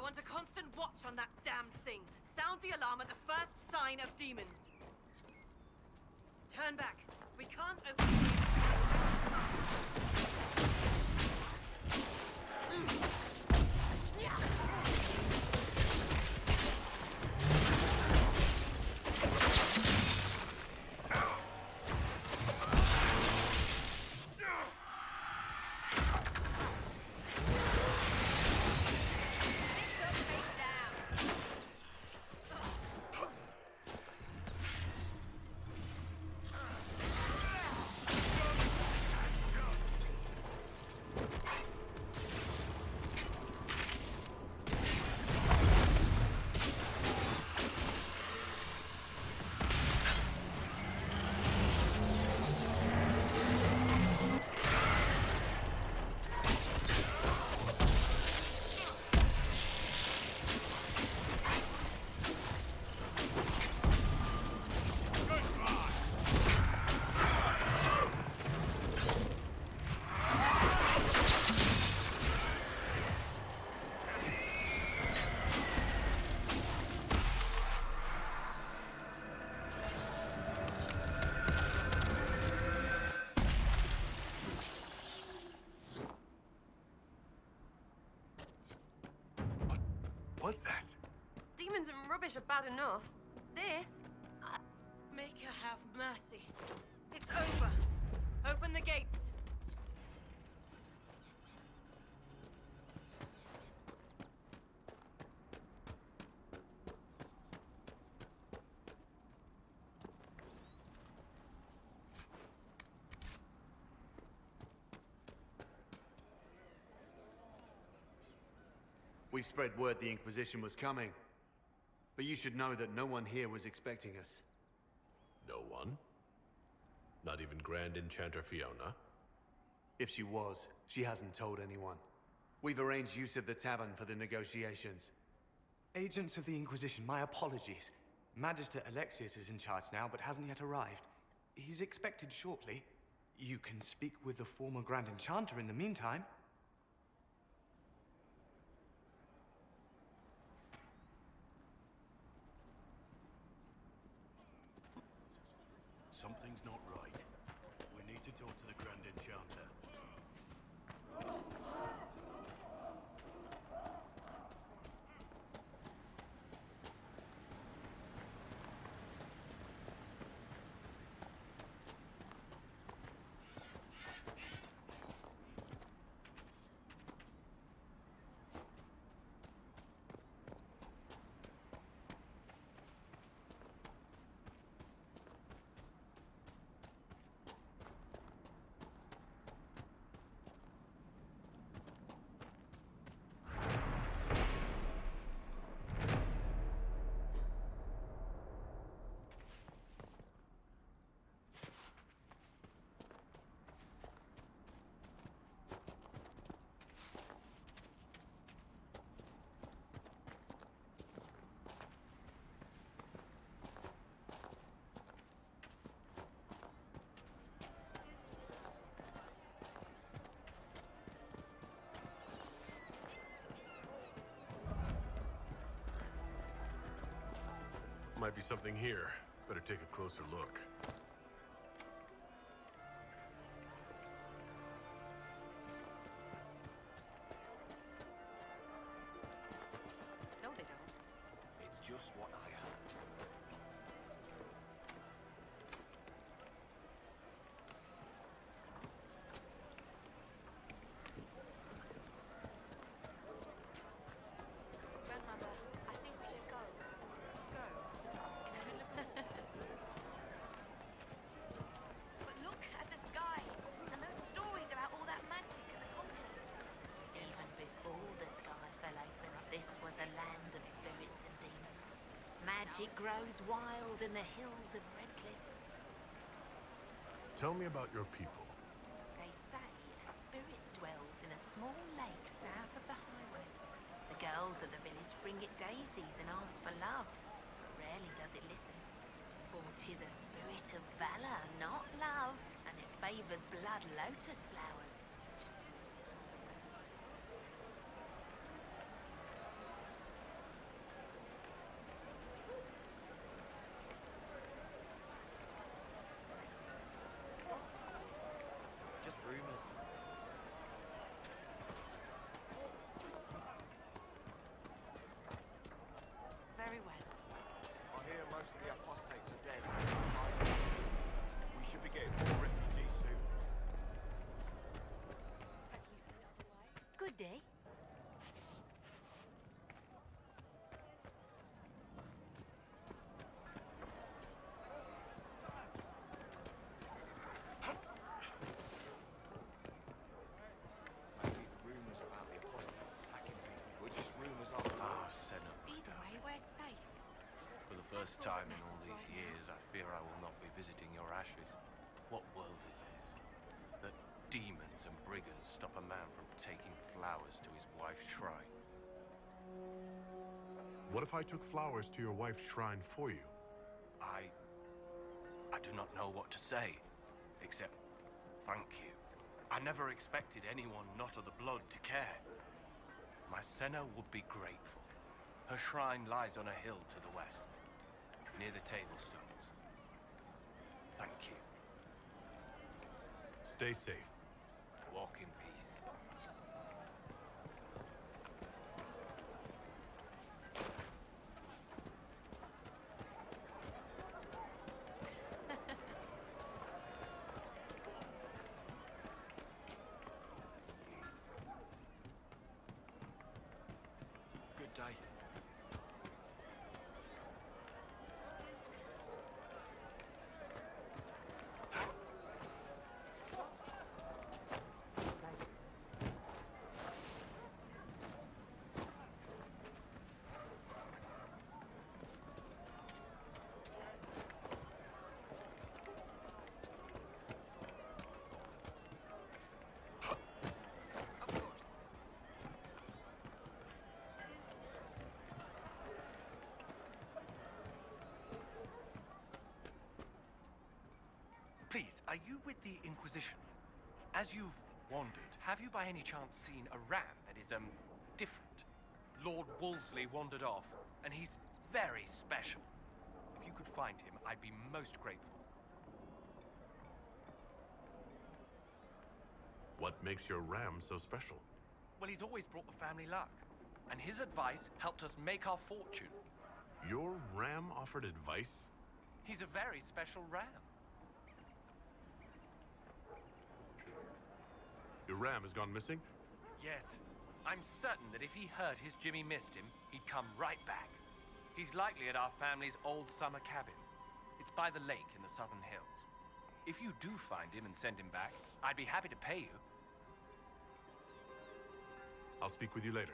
want a constant watch on that damned thing. Sound the alarm at the first sign of demons. Turn back. We can't open the gate. What's that? Demons and rubbish are bad enough. This... Make her have mercy. It's over. Open the gates. We've spread word the Inquisition was coming. But you should know that no one here was expecting us. No one? Not even Grand Enchanter Fiona? If she was, she hasn't told anyone. We've arranged use of the tavern for the negotiations. Agents of the Inquisition, my apologies. Magister Alexius is in charge now, but hasn't yet arrived. He's expected shortly. You can speak with the former Grand Enchanter in the meantime. Something's not right. We need to talk to the Grand Enchanter. Might be something here. Better take a closer look. No, they don't. It's just what I am. Grandmother, I think we should go. Go? In the middle of the... But look at the sky, and those stories about all that magic at the conclave. Even before the sky fell open, this was a land of spirits and demons. Magic grows wild in the hills of Redcliffe. Tell me about your people. They say a spirit dwells in a small lake south of the highway. The girls of the village bring it daisies and ask for love. Rarely does it listen. For 'tis a spirit of valor, not love, and it favors blood lotus flowers. fear I will not be visiting your ashes. What world is this? That demons and brigands stop a man from taking flowers to his wife's shrine. What if I took flowers to your wife's shrine for you? I do not know what to say, except thank you. I never expected anyone not of the blood to care. My Senna would be grateful. Her shrine lies on a hill to the west, near the tablstones. Thank you. Stay safe. Walk in peace. Good day. Please, are you with the Inquisition? As you've wandered, have you by any chance seen a ram that is, different? Lord Wolseley wandered off, and he's very special. If you could find him, I'd be most grateful. What makes your ram so special? Well, he's always brought the family luck, and his advice helped us make our fortune. Your ram offered advice? He's a very special ram. Your ram has gone missing? Yes. I'm certain that if he heard his Jimmy missed him, he'd come right back. He's likely at our family's old summer cabin. It's by the lake in the southern hills. If you do find him and send him back, I'd be happy to pay you. I'll speak with you later.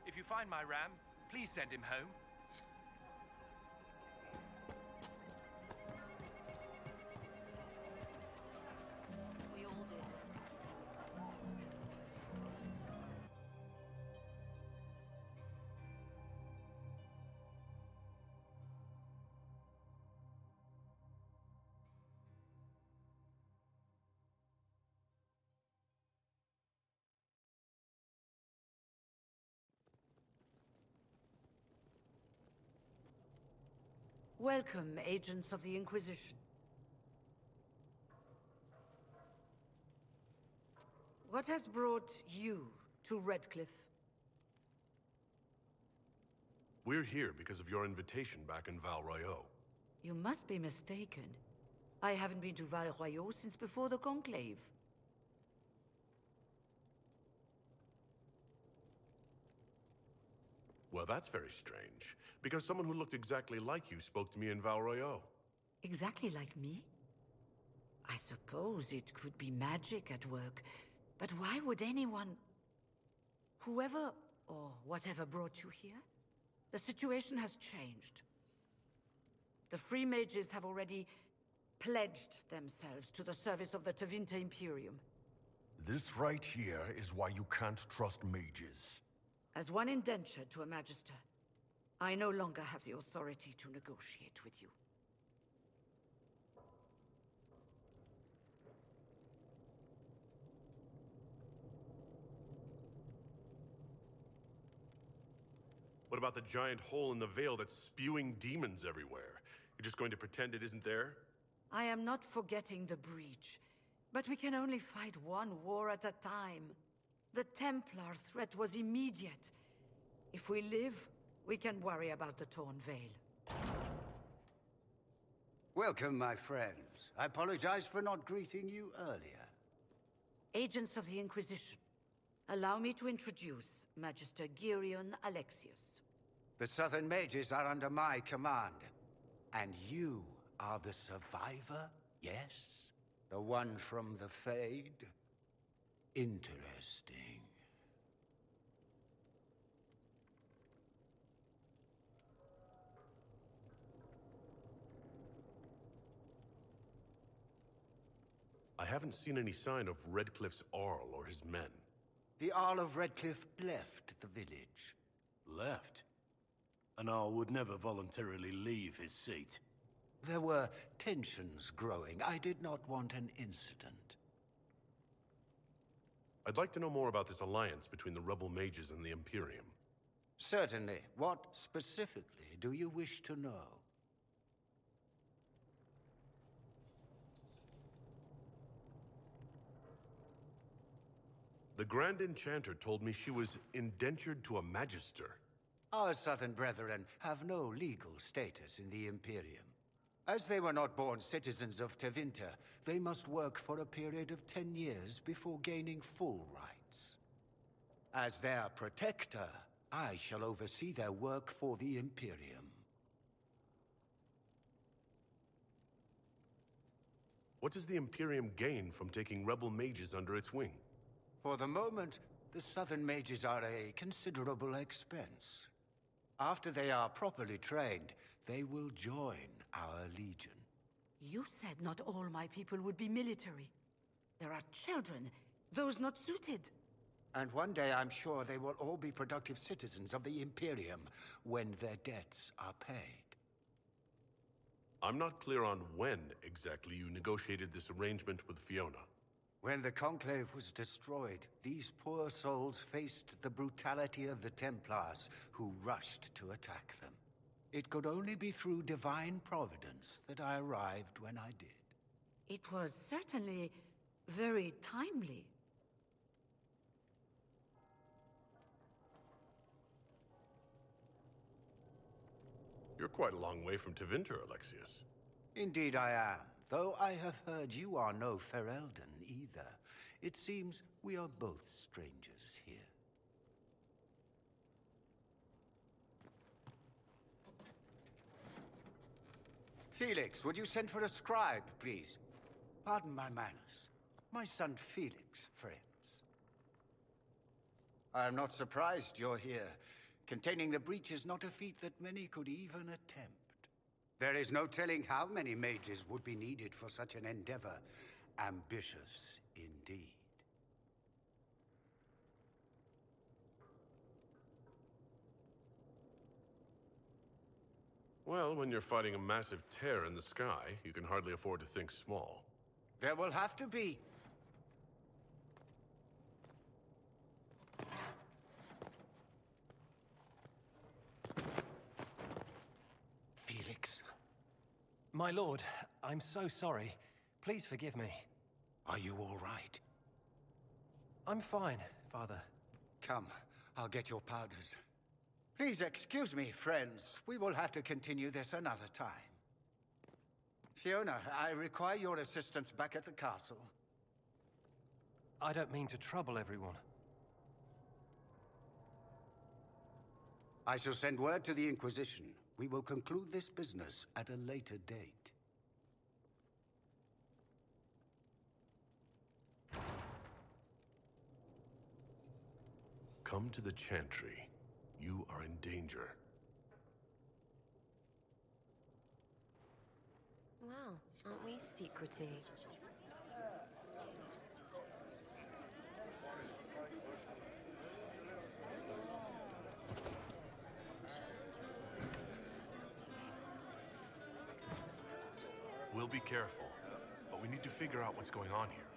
If you find my ram, please send him home. We all did. Welcome, agents of the Inquisition. What has brought you to Redcliffe? We're here because of your invitation back in Val Royeaux. You must be mistaken. I haven't been to Val Royeaux since before the Conclave. Well, that's very strange, because someone who looked exactly like you spoke to me in Val Royeaux. Exactly like me? I suppose it could be magic at work, but why would anyone... Whoever or whatever brought you here? The situation has changed. The Free Mages have already pledged themselves to the service of the Tevinter Imperium. This right here is why you can't trust mages. As one indentured to a Magister, I no longer have the authority to negotiate with you. What about the giant hole in the veil that's spewing demons everywhere? You're just going to pretend it isn't there? I am not forgetting the breach, but we can only fight one war at a time. The Templar threat was immediate. If we live, we can worry about the torn veil. Welcome, my friends. I apologize for not greeting you earlier. Agents of the Inquisition, allow me to introduce Magister Girion Alexius. The Southern Mages are under my command. And you are the survivor, yes? The one from the Fade? Interesting. I haven't seen any sign of Redcliffe's Arl or his men. The Earl of Redcliffe left the village. Left? An Arl would never voluntarily leave his seat. There were tensions growing. I did not want an incident. I'd like to know more about this alliance between the rebel mages and the Imperium. Certainly. What specifically do you wish to know? The Grand Enchanter told me she was indentured to a Magister. Our southern brethren have no legal status in the Imperium. As they were not born citizens of Tevinter, they must work for a period of 10 years before gaining full rights. As their protector, I shall oversee their work for the Imperium. What does the Imperium gain from taking rebel mages under its wing? For the moment, the southern mages are a considerable expense. After they are properly trained, they will join our legion. You said not all my people would be military. There are children, those not suited. And one day I'm sure they will all be productive citizens of the Imperium when their debts are paid. I'm not clear on when exactly you negotiated this arrangement with Fiona. When the Conclave was destroyed, these poor souls faced the brutality of the Templars, who rushed to attack them. It could only be through divine providence that I arrived when I did. It was certainly very timely. You're quite a long way from Tevinter, Alexius. Indeed I am, though I have heard you are no Ferelden either. It seems we are both strangers here. Felix, would you send for a scribe, please? Pardon my manners. My son Felix, friends. I am not surprised you're here. Containing the breach is not a feat that many could even attempt. There is no telling how many mages would be needed for such an endeavor. Ambitious, indeed. Well, when you're fighting a massive tear in the sky, you can hardly afford to think small. There will have to be. Felix. My lord, I'm so sorry. Please forgive me. Are you all right? I'm fine, Father. Come, I'll get your powders. Please excuse me, friends. We will have to continue this another time. Fiona, I require your assistance back at the castle. I don't mean to trouble everyone. I shall send word to the Inquisition. We will conclude this business at a later date. Come to the Chantry. You are in danger. Wow, aren't we secretive? We'll be careful, but we need to figure out what's going on here.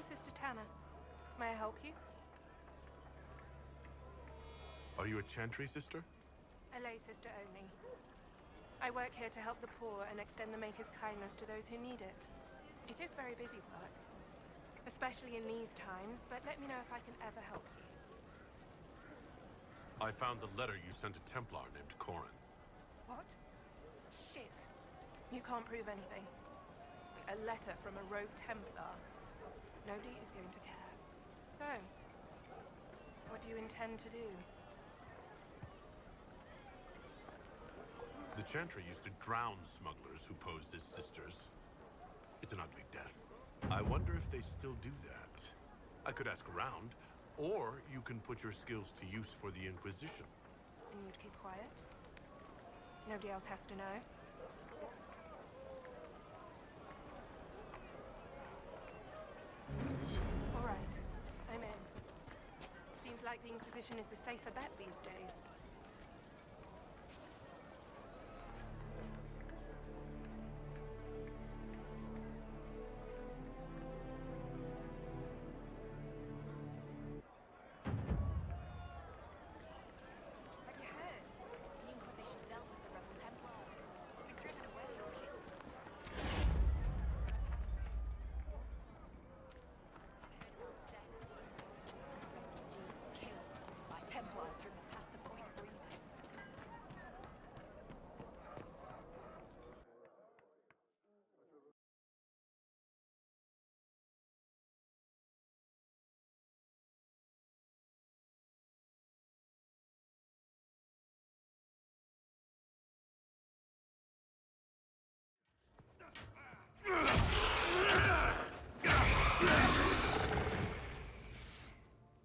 Sister Tanner. May I help you? Are you a Chantry sister? A lay sister only. I work here to help the poor and extend the Maker's kindness to those who need it. It is very busy work, especially in these times, but let me know if I can ever help you. I found the letter you sent a Templar named Corin. What? Shit. You can't prove anything. A letter from a rogue Templar. Nobody is going to care. So, what do you intend to do? The Chantry used to drown smugglers who posed as sisters. It's an ugly death. I wonder if they still do that. I could ask around, or you can put your skills to use for the Inquisition. And you'd keep quiet? Nobody else has to know? All right, I'm in. Seems like the Inquisition is the safer bet these days. Have you heard? The Inquisition dealt with the rebel Templars. Been driven away or killed. Refugees killed by Templars driven past the point of reason.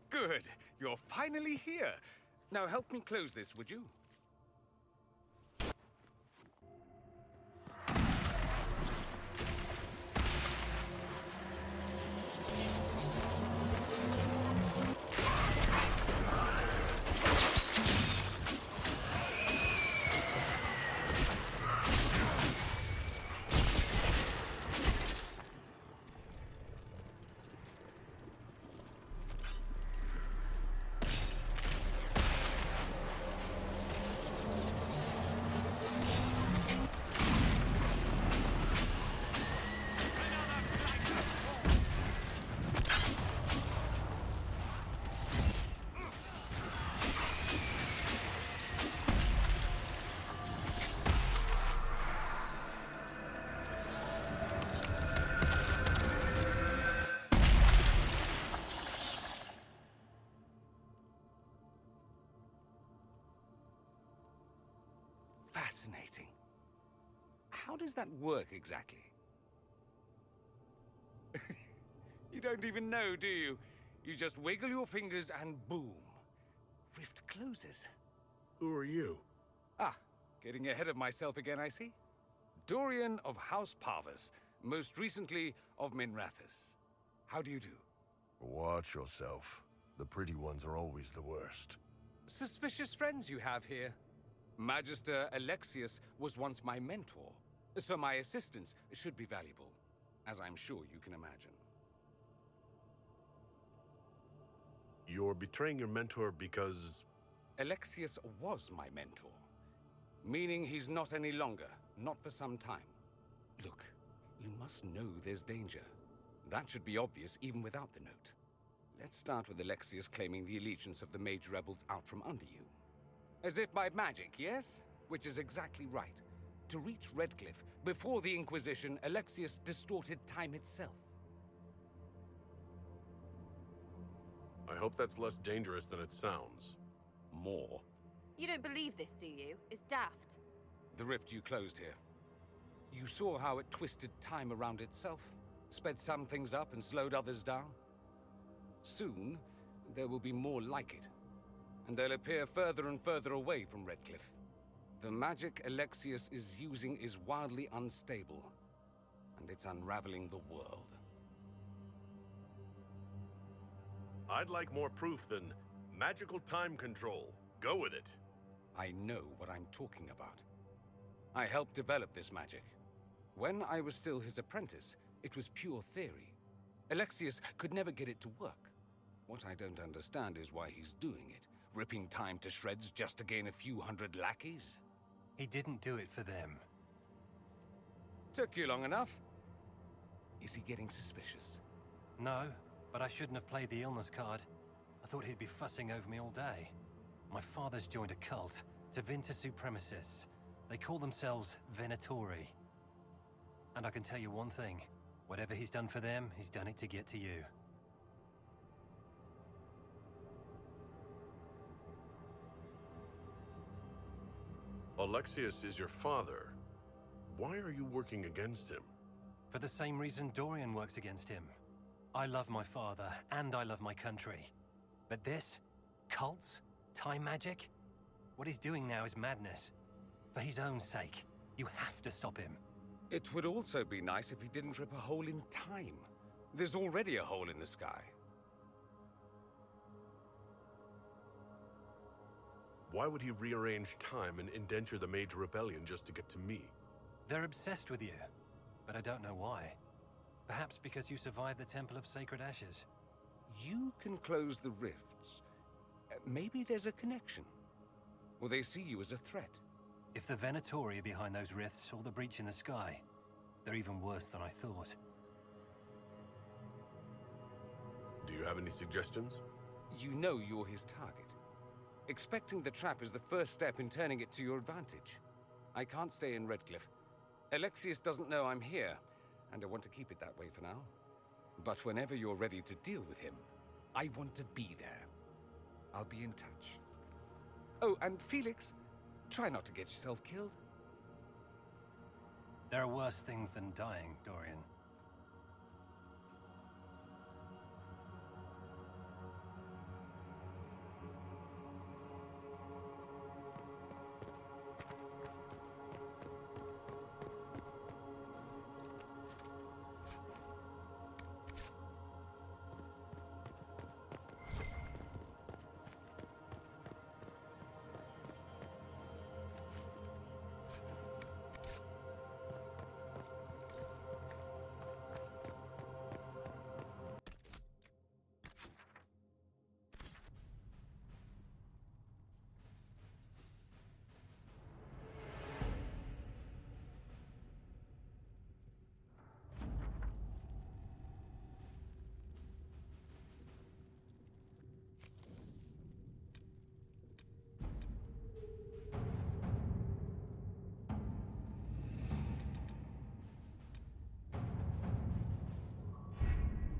Good. You're finally here. Now help me close this, would you? Fascinating. How does that work exactly? You don't even know, do you? You just wiggle your fingers and boom. Rift closes. Who are you? Ah, getting ahead of myself again, I see. Dorian of House Parvus, most recently of Minrathous. How do you do? Watch yourself. The pretty ones are always the worst. Suspicious friends you have here. Magister Alexius was once my mentor, so my assistance should be valuable, as I'm sure you can imagine. You're betraying your mentor because... Alexius was my mentor, meaning he's not any longer, not for some time. Look, you must know there's danger. That should be obvious even without the note. Let's start with Alexius claiming the allegiance of the mage rebels out from under you. As if by magic, yes? Which is exactly right. To reach Redcliffe, before the Inquisition, Alexius distorted time itself. I hope that's less dangerous than it sounds. More. You don't believe this, do you? It's daft. The rift you closed here. You saw how it twisted time around itself, sped some things up and slowed others down. Soon, there will be more like it, and they'll appear further and further away from Redcliffe. The magic Alexius is using is wildly unstable, and it's unraveling the world. I'd like more proof than magical time control. Go with it. I know what I'm talking about. I helped develop this magic. When I was still his apprentice, it was pure theory. Alexius could never get it to work. What I don't understand is why he's doing it. Ripping time to shreds just to gain a few hundred lackeys? He didn't do it for them. Took you long enough. Is he getting suspicious? No, but I shouldn't have played the illness card. I thought he'd be fussing over me all day. My father's joined a cult, Tevinter Supremacists. They call themselves Venatori. And I can tell you one thing. Whatever he's done for them, he's done it to get to you. Alexius is your father. Why are you working against him? For the same reason Dorian works against him. I love my father, and I love my country. But this? Cults? Time magic? What he's doing now is madness. For his own sake, you have to stop him. It would also be nice if he didn't rip a hole in time. There's already a hole in the sky. Why would he rearrange time and indenture the Mage Rebellion just to get to me? They're obsessed with you, but I don't know why. Perhaps because you survived the Temple of Sacred Ashes. You can close the rifts. Maybe there's a connection. Or they see you as a threat. If the Venatori are behind those rifts or the breach in the sky, they're even worse than I thought. Do you have any suggestions? You know you're his target. Expecting the trap is the first step in turning it to your advantage. I can't stay in Redcliffe. Alexius doesn't know I'm here, and I want to keep it that way for now. But whenever you're ready to deal with him, I want to be there. I'll be in touch. Oh, and Felix, try not to get yourself killed. There are worse things than dying, Dorian.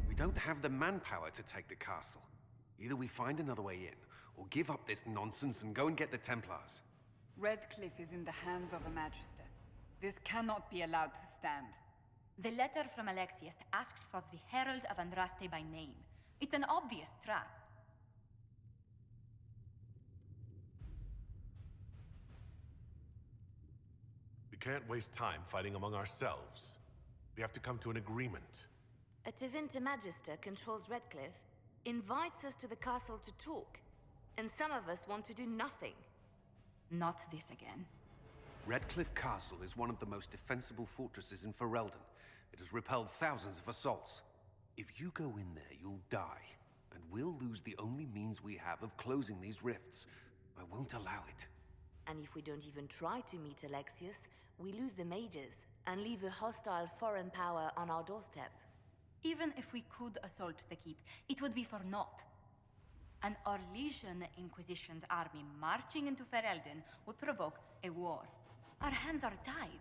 We don't have the manpower to take the castle. Either we find another way in, or give up this nonsense and go and get the Templars. Redcliffe is in the hands of a Magister. This cannot be allowed to stand. The letter from Alexius asked for the Herald of Andraste by name. It's an obvious trap. We can't waste time fighting among ourselves. We have to come to an agreement. A Tevinter Magister controls Redcliffe, invites us to the castle to talk, and some of us want to do nothing. Not this again. Redcliffe Castle is one of the most defensible fortresses in Ferelden. It has repelled thousands of assaults. If you go in there, you'll die, and we'll lose the only means we have of closing these rifts. I won't allow it. And if we don't even try to meet Alexius, we lose the mages, and leave a hostile foreign power on our doorstep. Even if we could assault the keep, it would be for naught. An Orlesian Inquisition's army marching into Ferelden would provoke a war. Our hands are tied.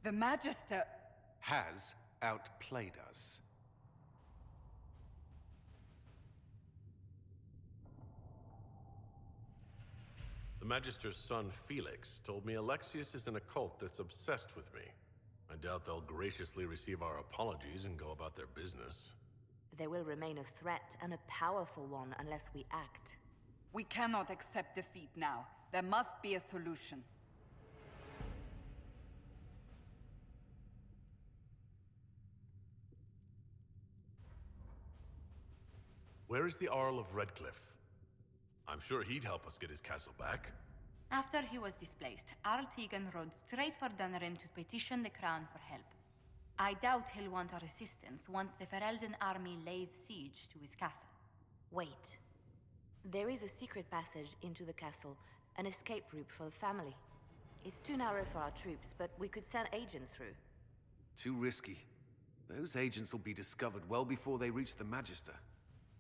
The Magister has outplayed us. The Magister's son, Felix, told me Alexius is in a cult that's obsessed with me. I doubt they'll graciously receive our apologies and go about their business. They will remain a threat, and a powerful one, unless we act. We cannot accept defeat now. There must be a solution. Where is the Arl of Redcliffe? I'm sure he'd help us get his castle back. After he was displaced, Arl Tegan rode straight for Dunrim to petition the Crown for help. I doubt he'll want our assistance once the Ferelden army lays siege to his castle. Wait. There is a secret passage into the castle, an escape route for the family. It's too narrow for our troops, but we could send agents through. Too risky. Those agents will be discovered well before they reach the Magister.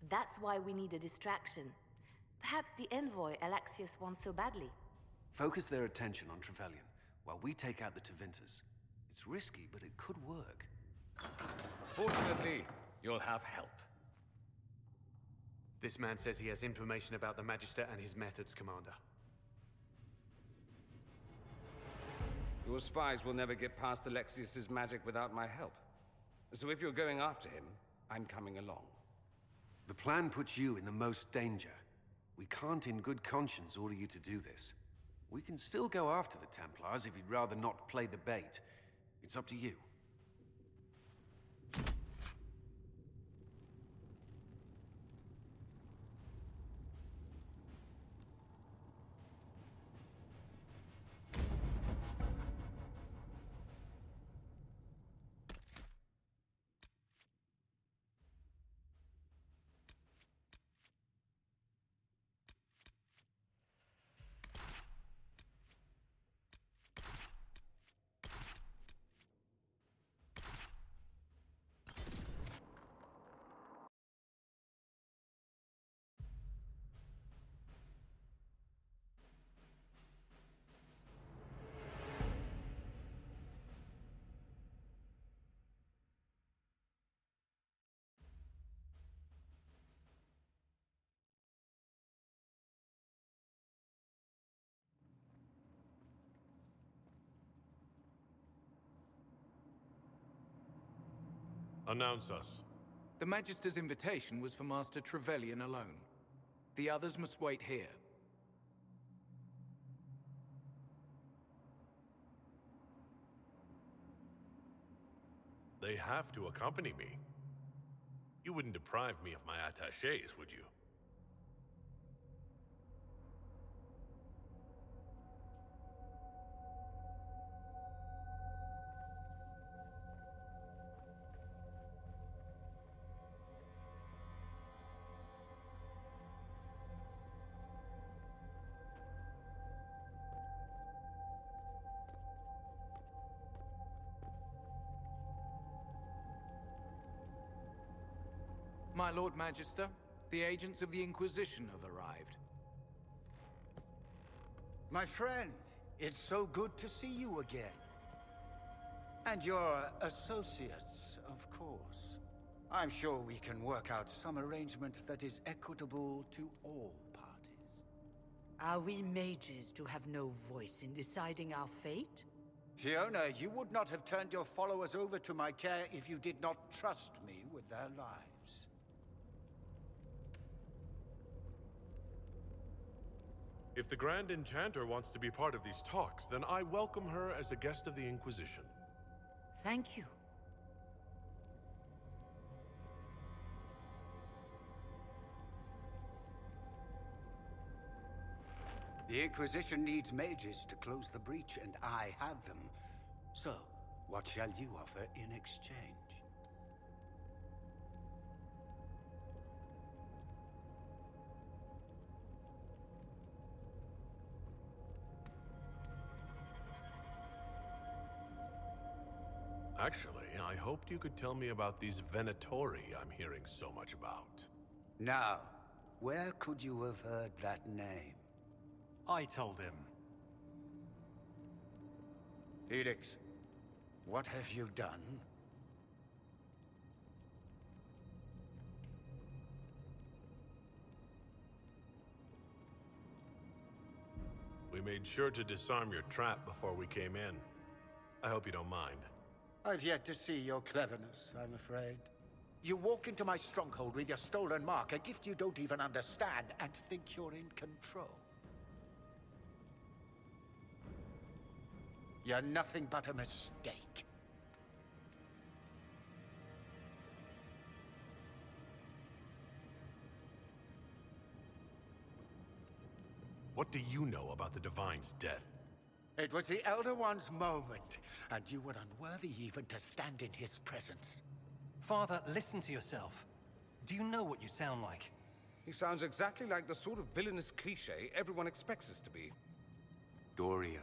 That's why we need a distraction. Perhaps the envoy Alexius wants so badly. Focus their attention on Trevelyan, while we take out the Tevinters. It's risky, but it could work. Fortunately, you'll have help. This man says he has information about the Magister and his methods, Commander. Your spies will never get past Alexius's magic without my help. So if you're going after him, I'm coming along. The plan puts you in the most danger. We can't in good conscience order you to do this. We can still go after the Templars if you'd rather not play the bait. It's up to you. Announce us. The Magister's invitation was for Master Trevelyan alone. The others must wait here. They have to accompany me. You wouldn't deprive me of my attachés, would you? My Lord Magister, the agents of the Inquisition have arrived. My friend, it's so good to see you again. And your associates, of course. I'm sure we can work out some arrangement that is equitable to all parties. Are we mages to have no voice in deciding our fate? Fiona, you would not have turned your followers over to my care if you did not trust me with their lives. If the Grand Enchanter wants to be part of these talks, then I welcome her as a guest of the Inquisition. Thank you. The Inquisition needs mages to close the breach, and I have them. So, what shall you offer in exchange? Actually, I hoped you could tell me about these Venatori I'm hearing so much about. Now, where could you have heard that name? I told him. Felix, what have you done? We made sure to disarm your trap before we came in. I hope you don't mind. I've yet to see your cleverness, I'm afraid. You walk into my stronghold with your stolen mark, a gift you don't even understand, and think you're in control. You're nothing but a mistake. What do you know about the Divine's death? It was the Elder One's moment, and you were unworthy even to stand in his presence. Father, listen to yourself. Do you know what you sound like? He sounds exactly like the sort of villainous cliché everyone expects us to be. Dorian,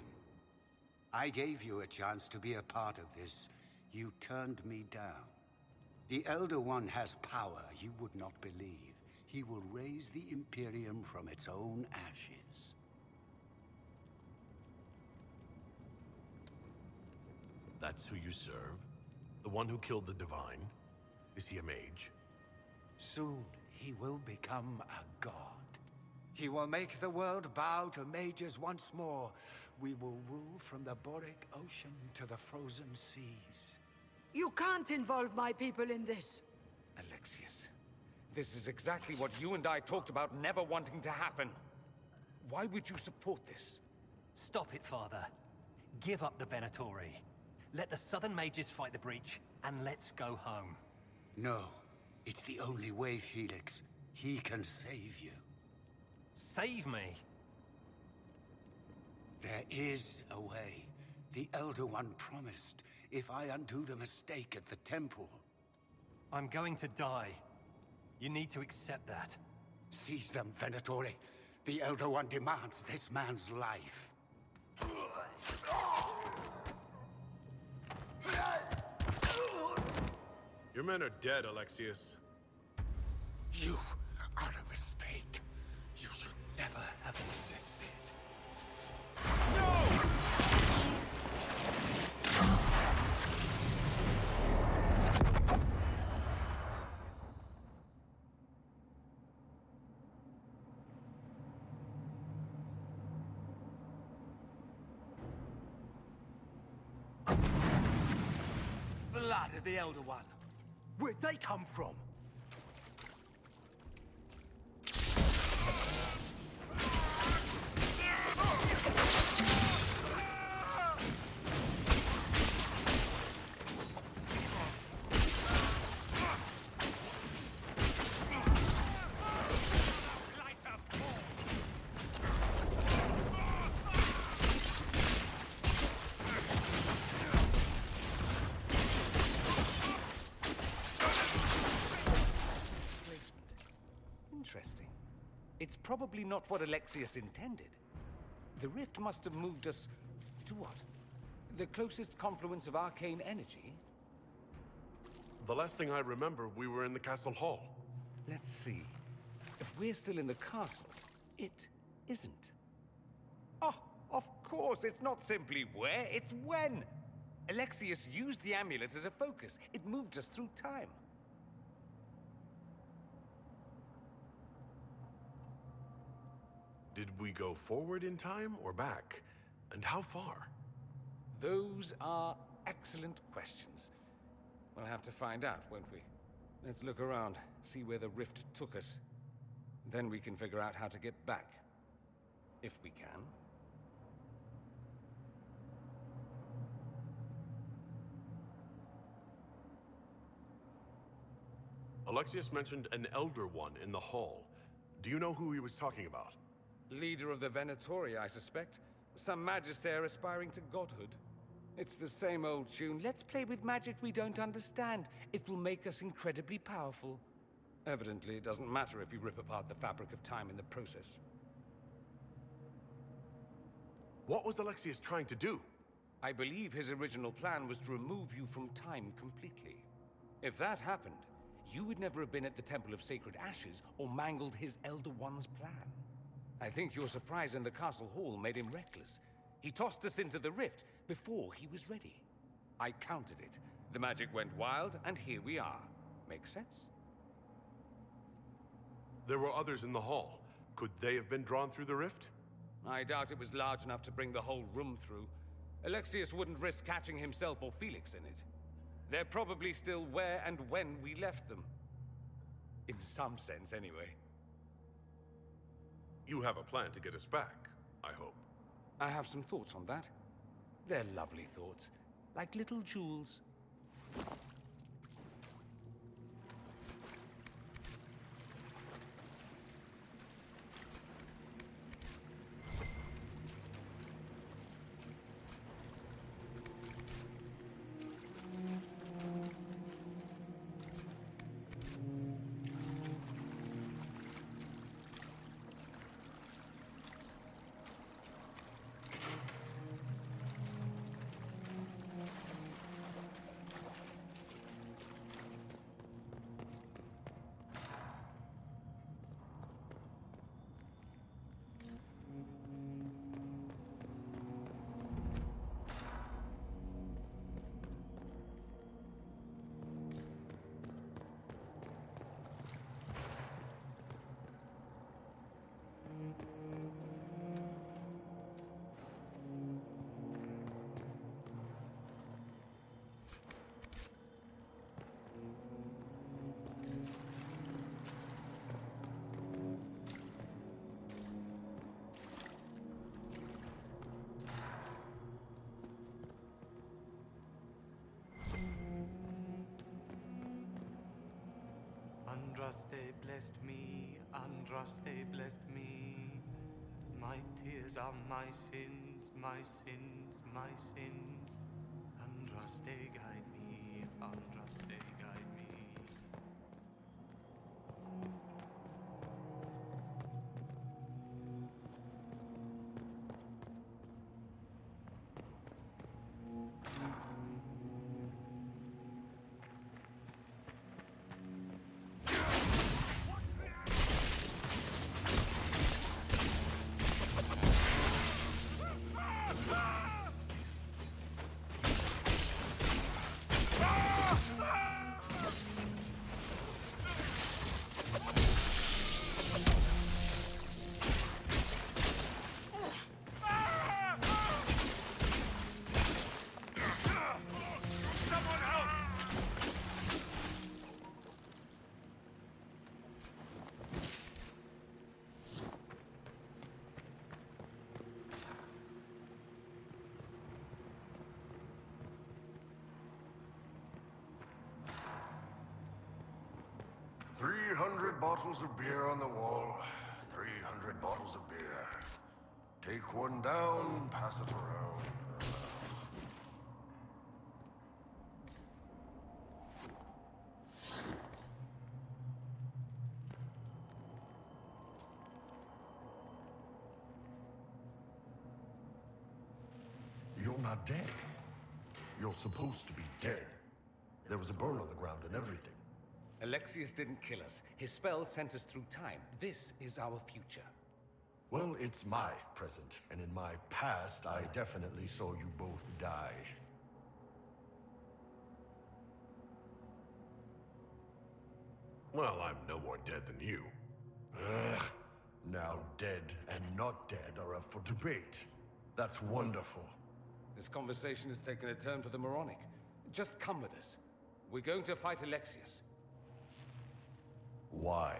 I gave you a chance to be a part of this. You turned me down. The Elder One has power you would not believe. He will raise the Imperium from its own ashes. That's who you serve? The one who killed the Divine? Is he a mage? Soon, he will become a god. He will make the world bow to mages once more. We will rule from the Boric Ocean to the frozen seas. You can't involve my people in this. Alexius, this is exactly what you and I talked about never wanting to happen. Why would you support this? Stop it, Father. Give up the Venatori. Let the Southern Mages fight the breach, and let's go home. No. It's the only way, Felix. He can save you. Save me? There is a way. The Elder One promised, if I undo the mistake at the temple. I'm going to die. You need to accept that. Seize them, Venatori. The Elder One demands this man's life. Your men are dead, Alexius. You are a mistake. You should never have existed. No! Blood of the Elder One. Where'd they come from? Interesting. It's probably not what Alexius intended. The rift must have moved us to what? The closest confluence of arcane energy? The last thing I remember, we were in the castle hall. Let's see. If we're still in the castle, it isn't. Oh, of course, it's not simply where, it's when. Alexius used the amulet as a focus. It moved us through time. Did we go forward in time or back? And how far? Those are excellent questions. We'll have to find out, won't we? Let's look around, see where the rift took us. Then we can figure out how to get back. If we can. Alexius mentioned an Elder One in the hall. Do you know who he was talking about? Leader of the Venatori, I suspect. Some magister aspiring to godhood. It's the same old tune. Let's play with magic we don't understand. It will make us incredibly powerful. Evidently, it doesn't matter if you rip apart the fabric of time in the process. What was Alexius trying to do? I believe his original plan was to remove you from time completely. If that happened, you would never have been at the Temple of Sacred Ashes or mangled his Elder One's plan. I think your surprise in the castle hall made him reckless. He tossed us into the rift before he was ready. I countered it. The magic went wild, and here we are. Make sense? There were others in the hall. Could they have been drawn through the rift? I doubt it was large enough to bring the whole room through. Alexius wouldn't risk catching himself or Felix in it. They're probably still where and when we left them. In some sense, anyway. You have a plan to get us back, I hope. I have some thoughts on that. They're lovely thoughts, like little jewels. Andraste blessed me, Andraste blessed me. My tears are my sins, my sins, my sins. Andraste guide me, Andraste guide me. 300 bottles of beer on the wall. 300 bottles of beer. Take one down, pass it around. You're not dead. You're supposed to be dead. There was a burn on the ground and everything. Alexius didn't kill us. His spell sent us through time. This is our future. Well, it's my present, and in my past, I definitely saw you both die. Well, I'm no more dead than you. Ugh. Now dead and not dead are up for debate. That's wonderful. This conversation has taken a turn for the moronic. Just come with us. We're going to fight Alexius. Why?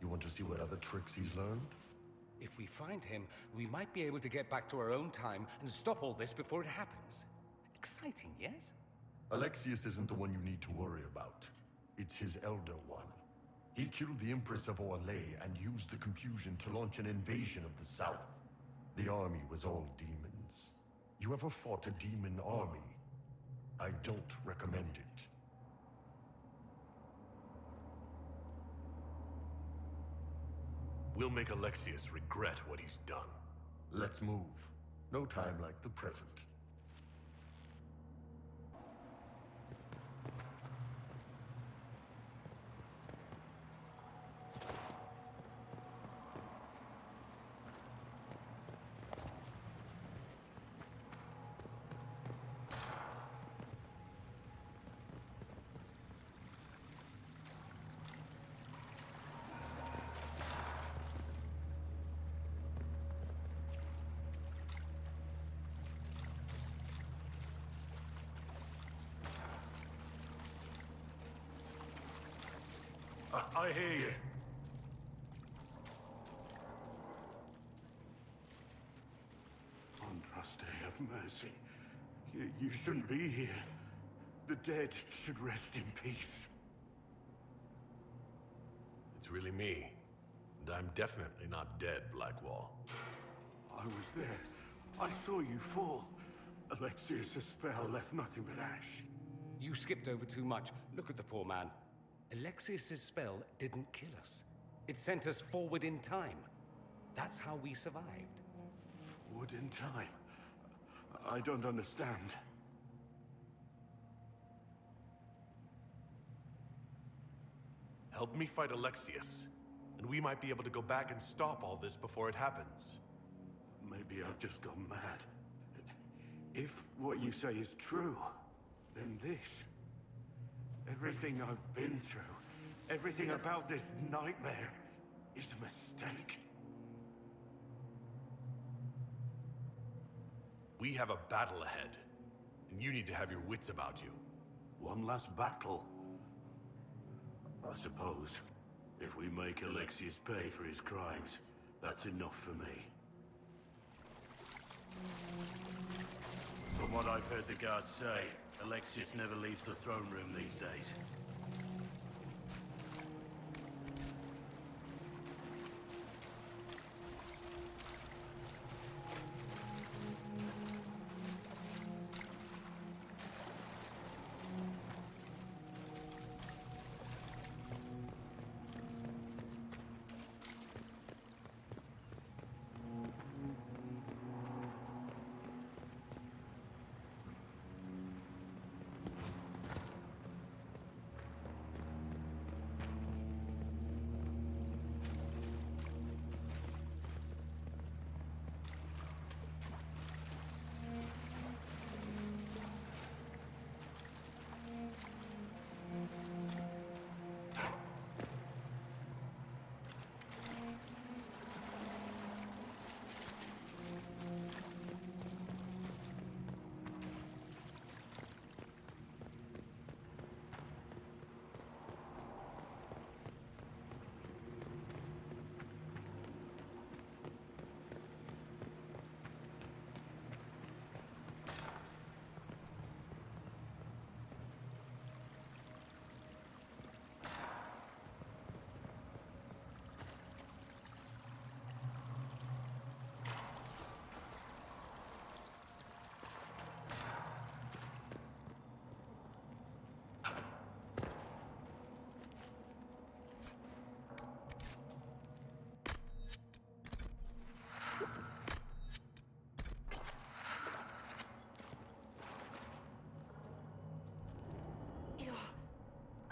You want to see what other tricks he's learned? If we find him, we might be able to get back to our own time and stop all this before it happens. Exciting, yes? Alexius isn't the one you need to worry about. It's his Elder One. He killed the Empress of Orlais and used the confusion to launch an invasion of the South. The army was all demons. You ever fought a demon army? I don't recommend it. We'll make Alexius regret what he's done. Let's move. No time like the present. I hear you. Andraste, have mercy. You shouldn't be here. The dead should rest in peace. It's really me. And I'm definitely not dead, Blackwall. I was there. I saw you fall. Alexius' spell left nothing but ash. You skipped over too much. Look at the poor man. Alexius' spell didn't kill us. It sent us forward in time. That's how we survived. Forward in time? I don't understand. Help me fight Alexius, and we might be able to go back and stop all this before it happens. Maybe I've just gone mad. If what you say is true, then this... everything I've been through, everything about this nightmare, is a mistake. We have a battle ahead, and you need to have your wits about you. One last battle? I suppose. If we make Alexius pay for his crimes, that's enough for me. From what I've heard the guards say, Alexius never leaves the throne room these days.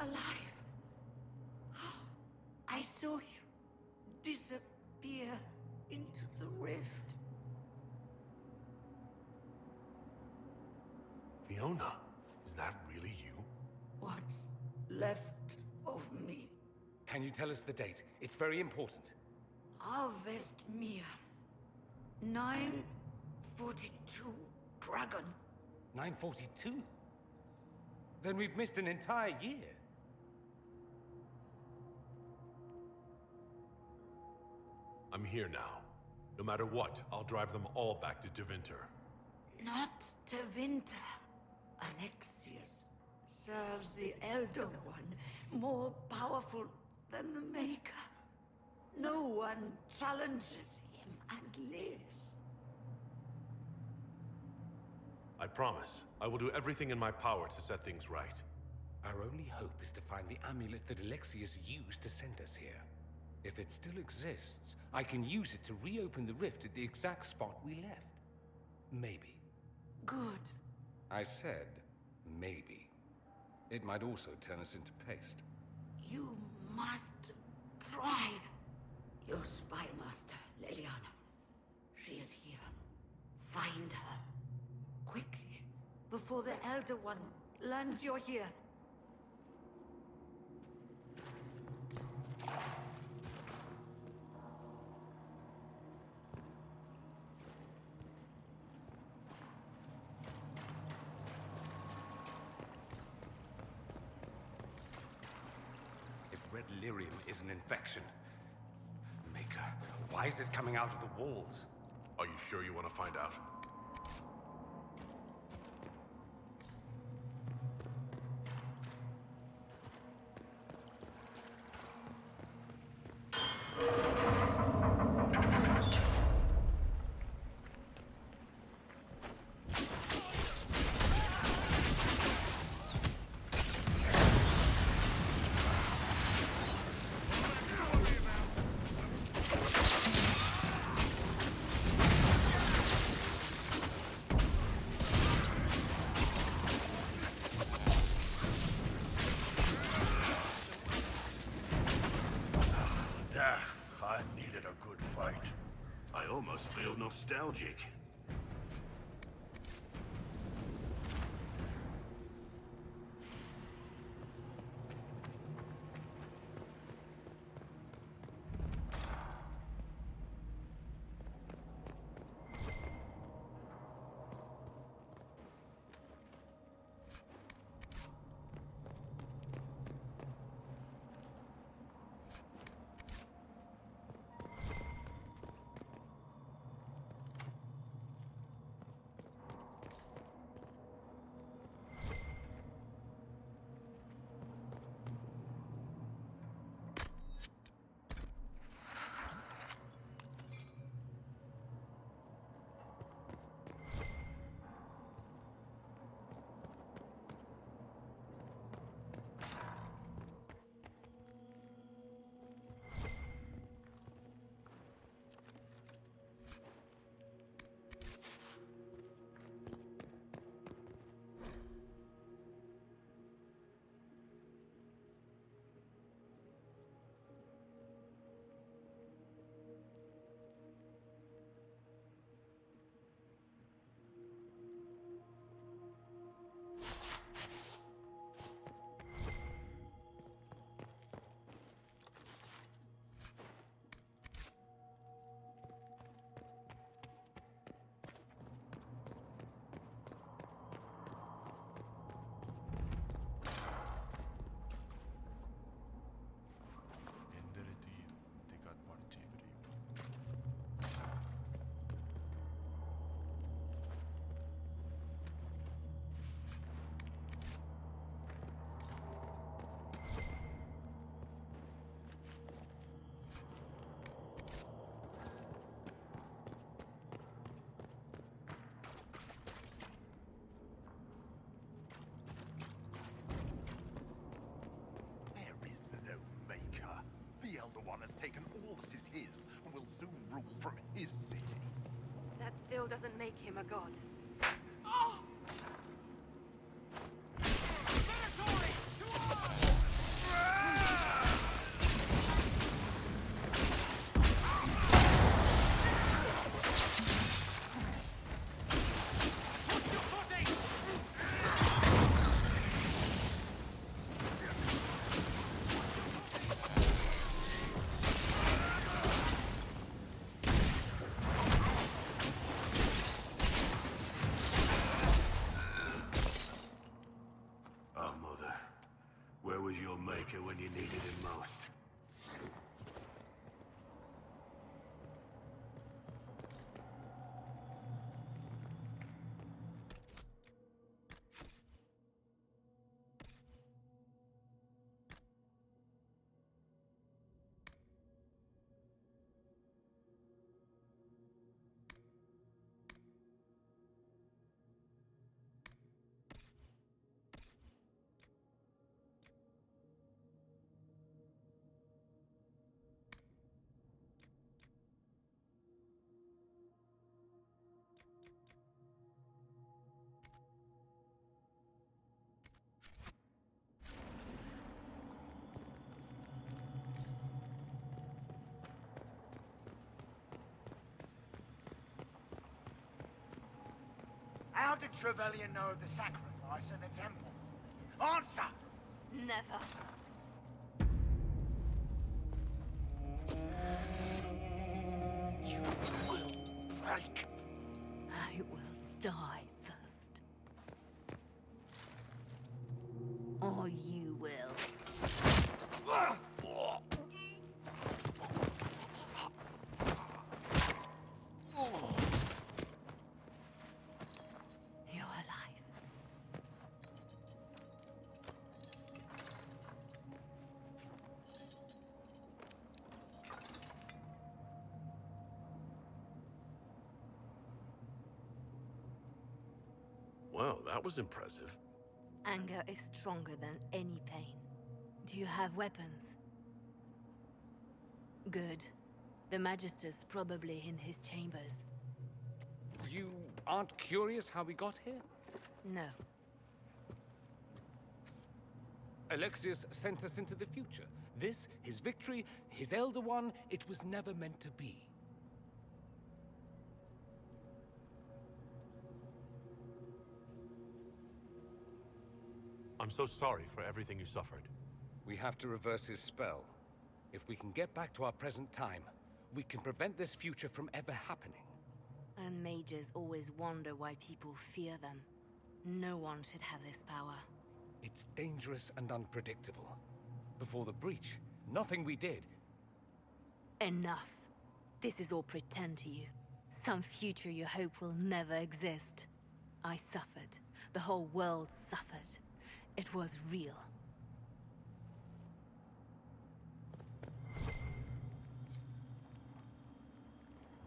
alive. I saw you disappear into the rift. Fiona, is that really you? What's left of me? Can you tell us the date? It's very important. Harvest Mia. 942 Dragon. 942? Then we've missed an entire year. I'm here now. No matter what, I'll drive them all back to Tevinter. Not Tevinter. Alexius serves the Elder One, more powerful than the Maker. No one challenges him and lives. I promise. I will do everything in my power to set things right. Our only hope is to find the amulet that Alexius used to send us here. If it still exists, I can use it to reopen the rift at the exact spot we left. Maybe. Good. I said, maybe. It might also turn us into paste. You must try. Your spy master, Leliana. She is here. Find her. Quickly. Before the Elder One learns you're here. Red lyrium is an infection. Maker, why is it coming out of the walls? Are you sure you want to find out? Nostalgic. Taken all that is his, and will soon rule from his city. That still doesn't make him a god. Oh! was your maker when you needed him most? How did Trevelyan know of the sacrifice in the temple? Answer! Never. You will break. I will die first. Or you will. You're alive. Well, that was impressive. Anger is stronger than any pain. Do you have weapons? Good. The Magister's probably in his chambers. You aren't curious how we got here? No. Alexius sent us into the future. This, his victory, his Elder One, it was never meant to be. I'm so sorry for everything you suffered. We have to reverse his spell. If we can get back to our present time, we can prevent this future from ever happening. And mages always wonder why people fear them. No one should have this power. It's dangerous and unpredictable. Before the breach, nothing we did. Enough. This is all pretend to you. Some future you hope will never exist. I suffered. The whole world suffered. It was real.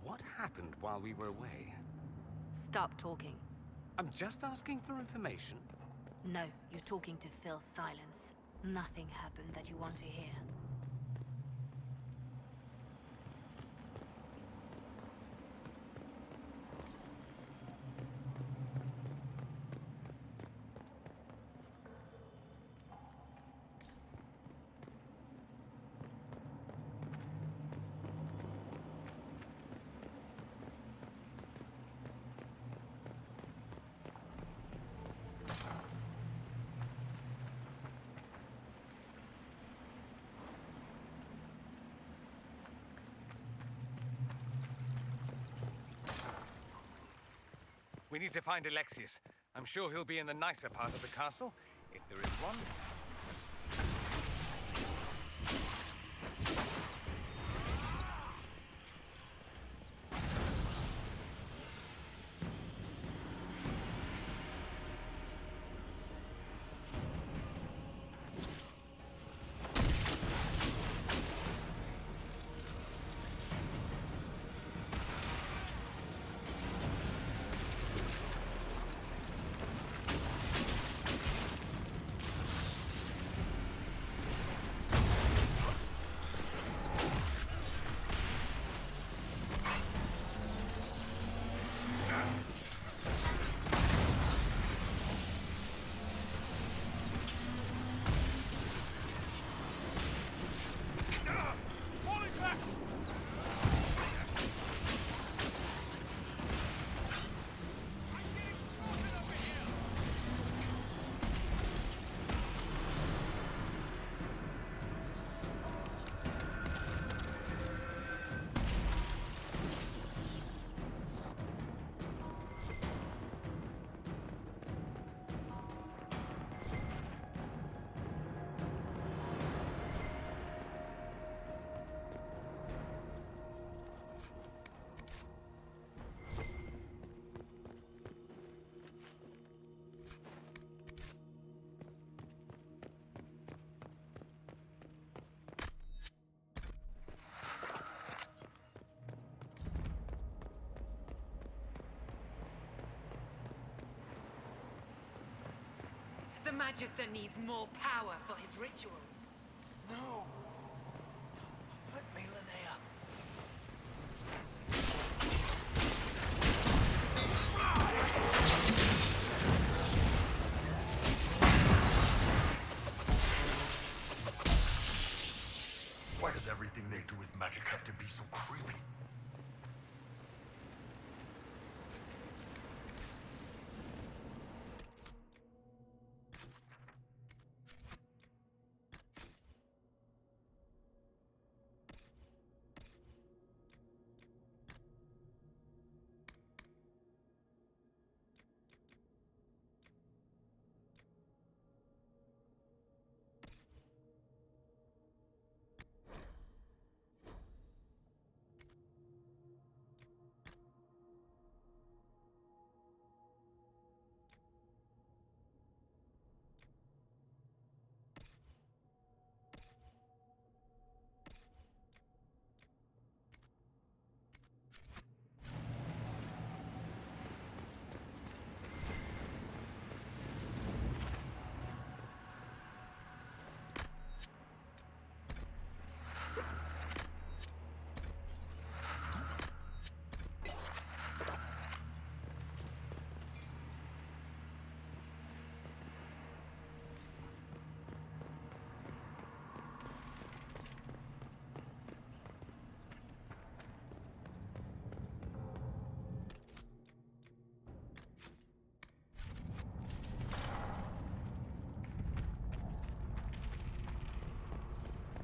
What happened while we were away? Stop talking. I'm just asking for information. No, you're talking to fill silence. Nothing happened that you want to hear. We need to find Alexius. I'm sure he'll be in the nicer part of the castle, if there is one. Magister needs more power for his rituals. No! Let me, Linnea. Why does everything they do with magic have to be so creepy?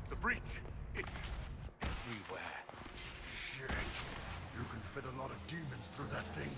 The breach! It's everywhere. Shit. You can fit a lot of demons through that thing.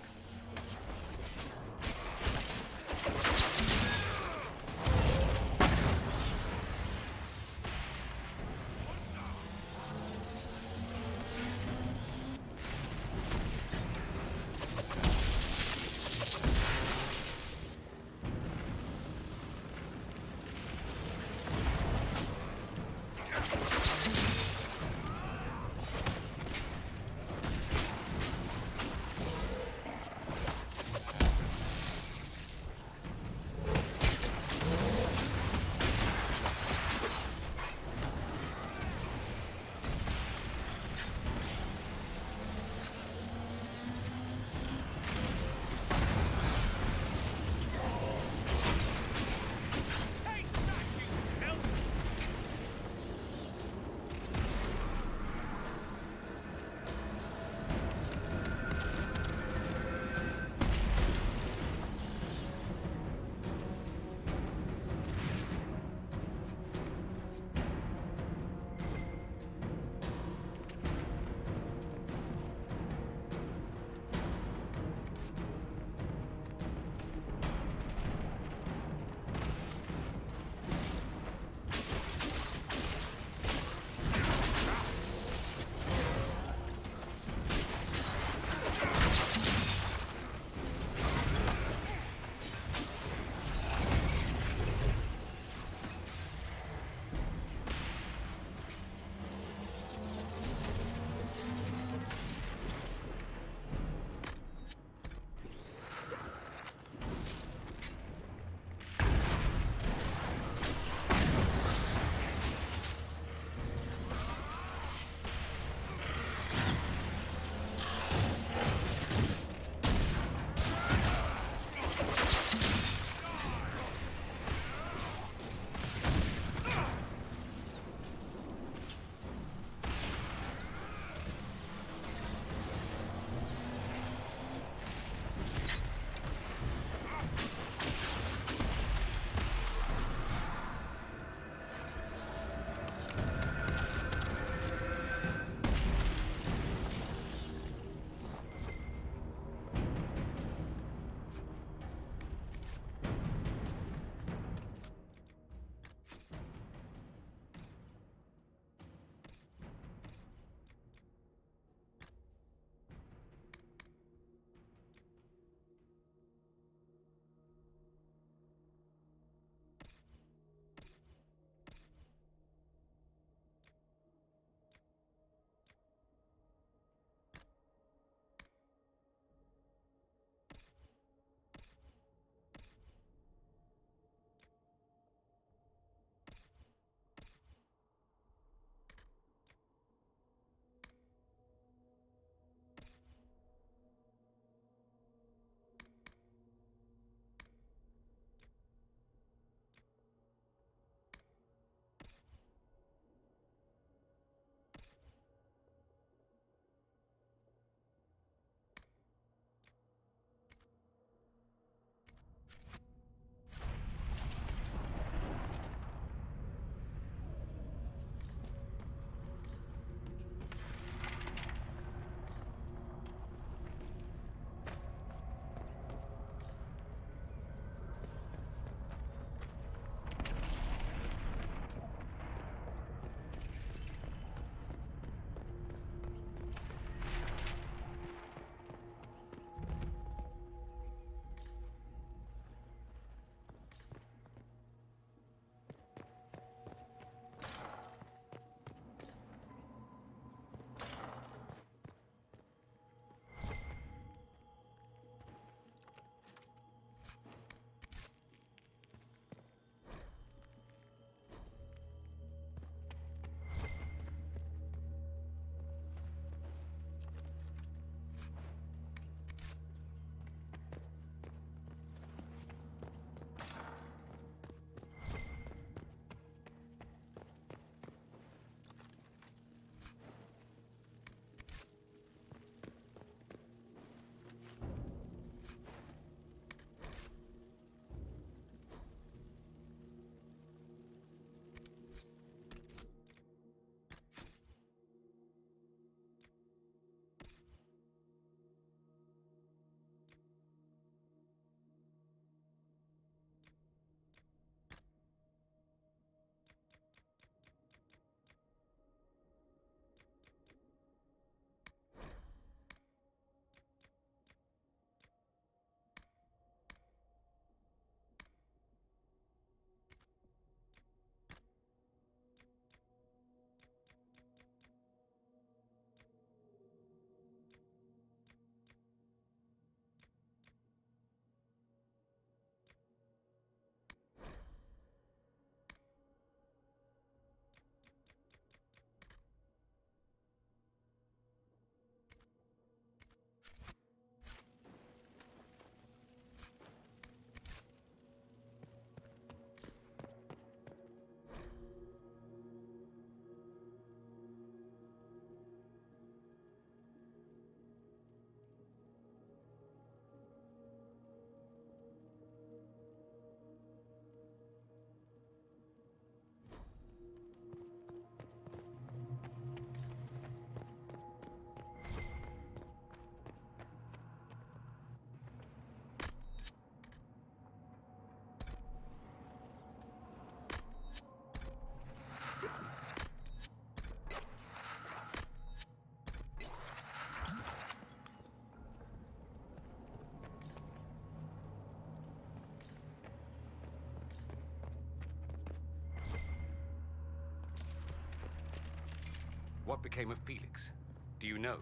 what became of Felix? Do you know?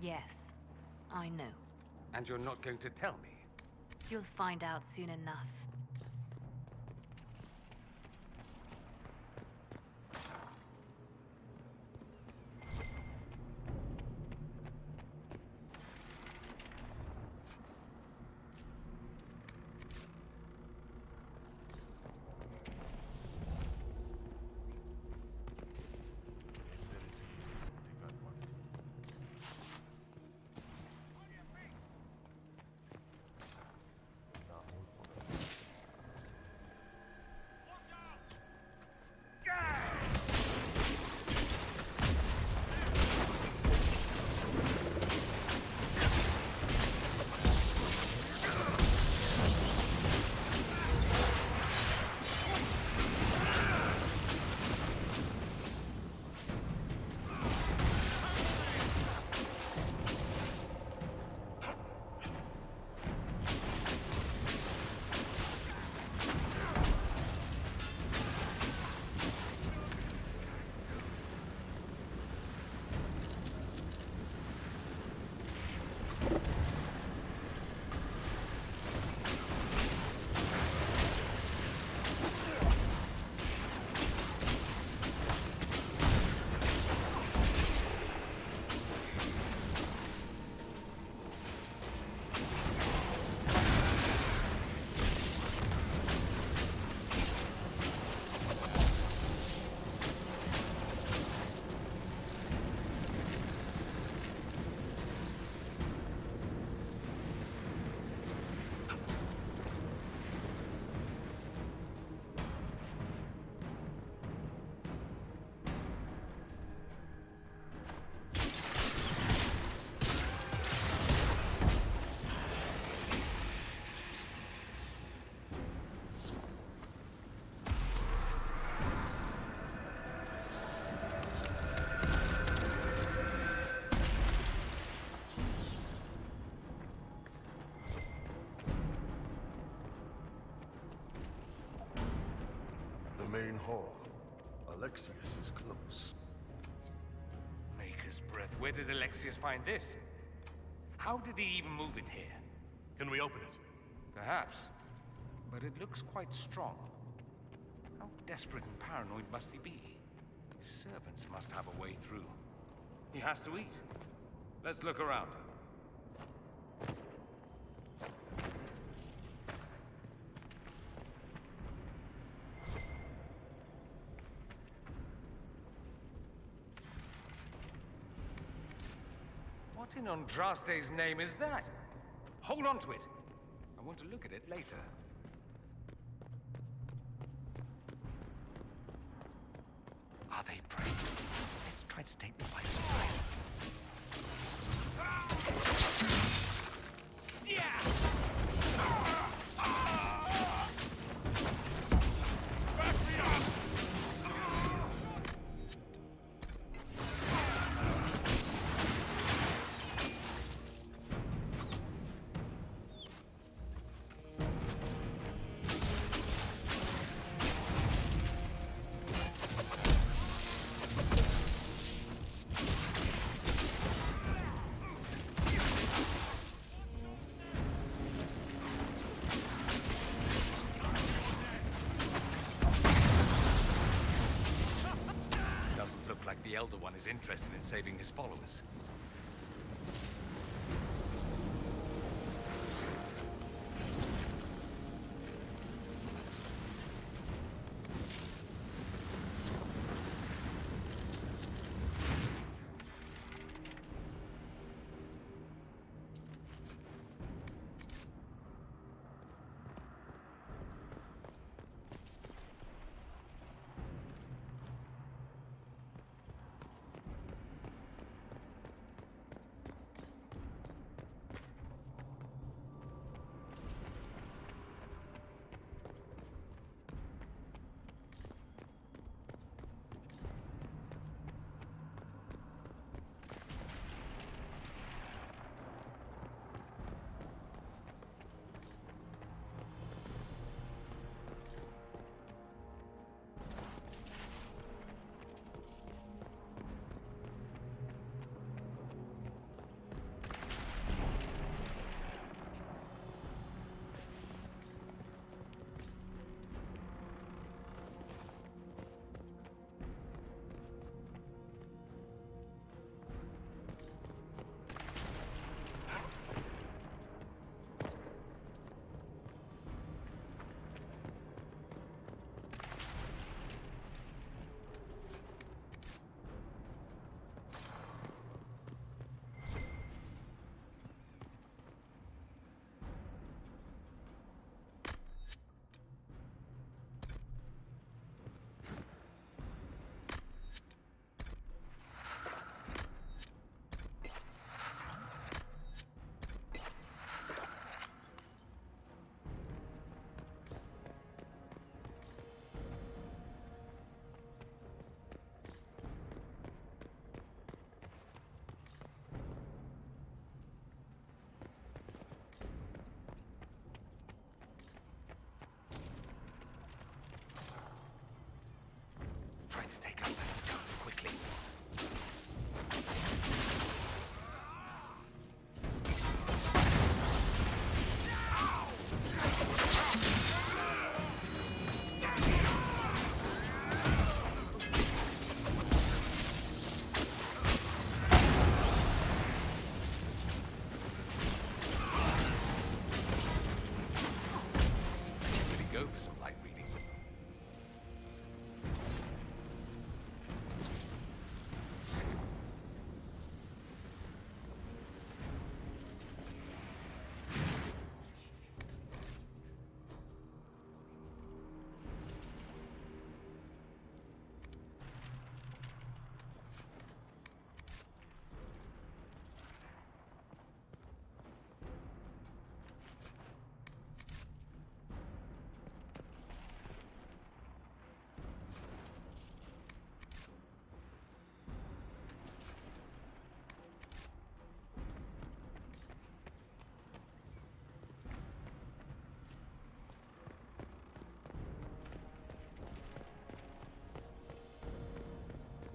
Yes, I know. And you're not going to tell me? You'll find out soon enough. Main hall. Alexius is close. Maker's breath. Where did Alexius find this? How did he even move it here? Can we open it? Perhaps. But it looks quite strong. How desperate and paranoid must he be? His servants must have a way through. He has to eat. Let's look around. What in Andraste's name is that? Hold on to it. I want to look at it later. Are they prey? Let's try to take them by surprise. The Elder One is interested in saving his followers.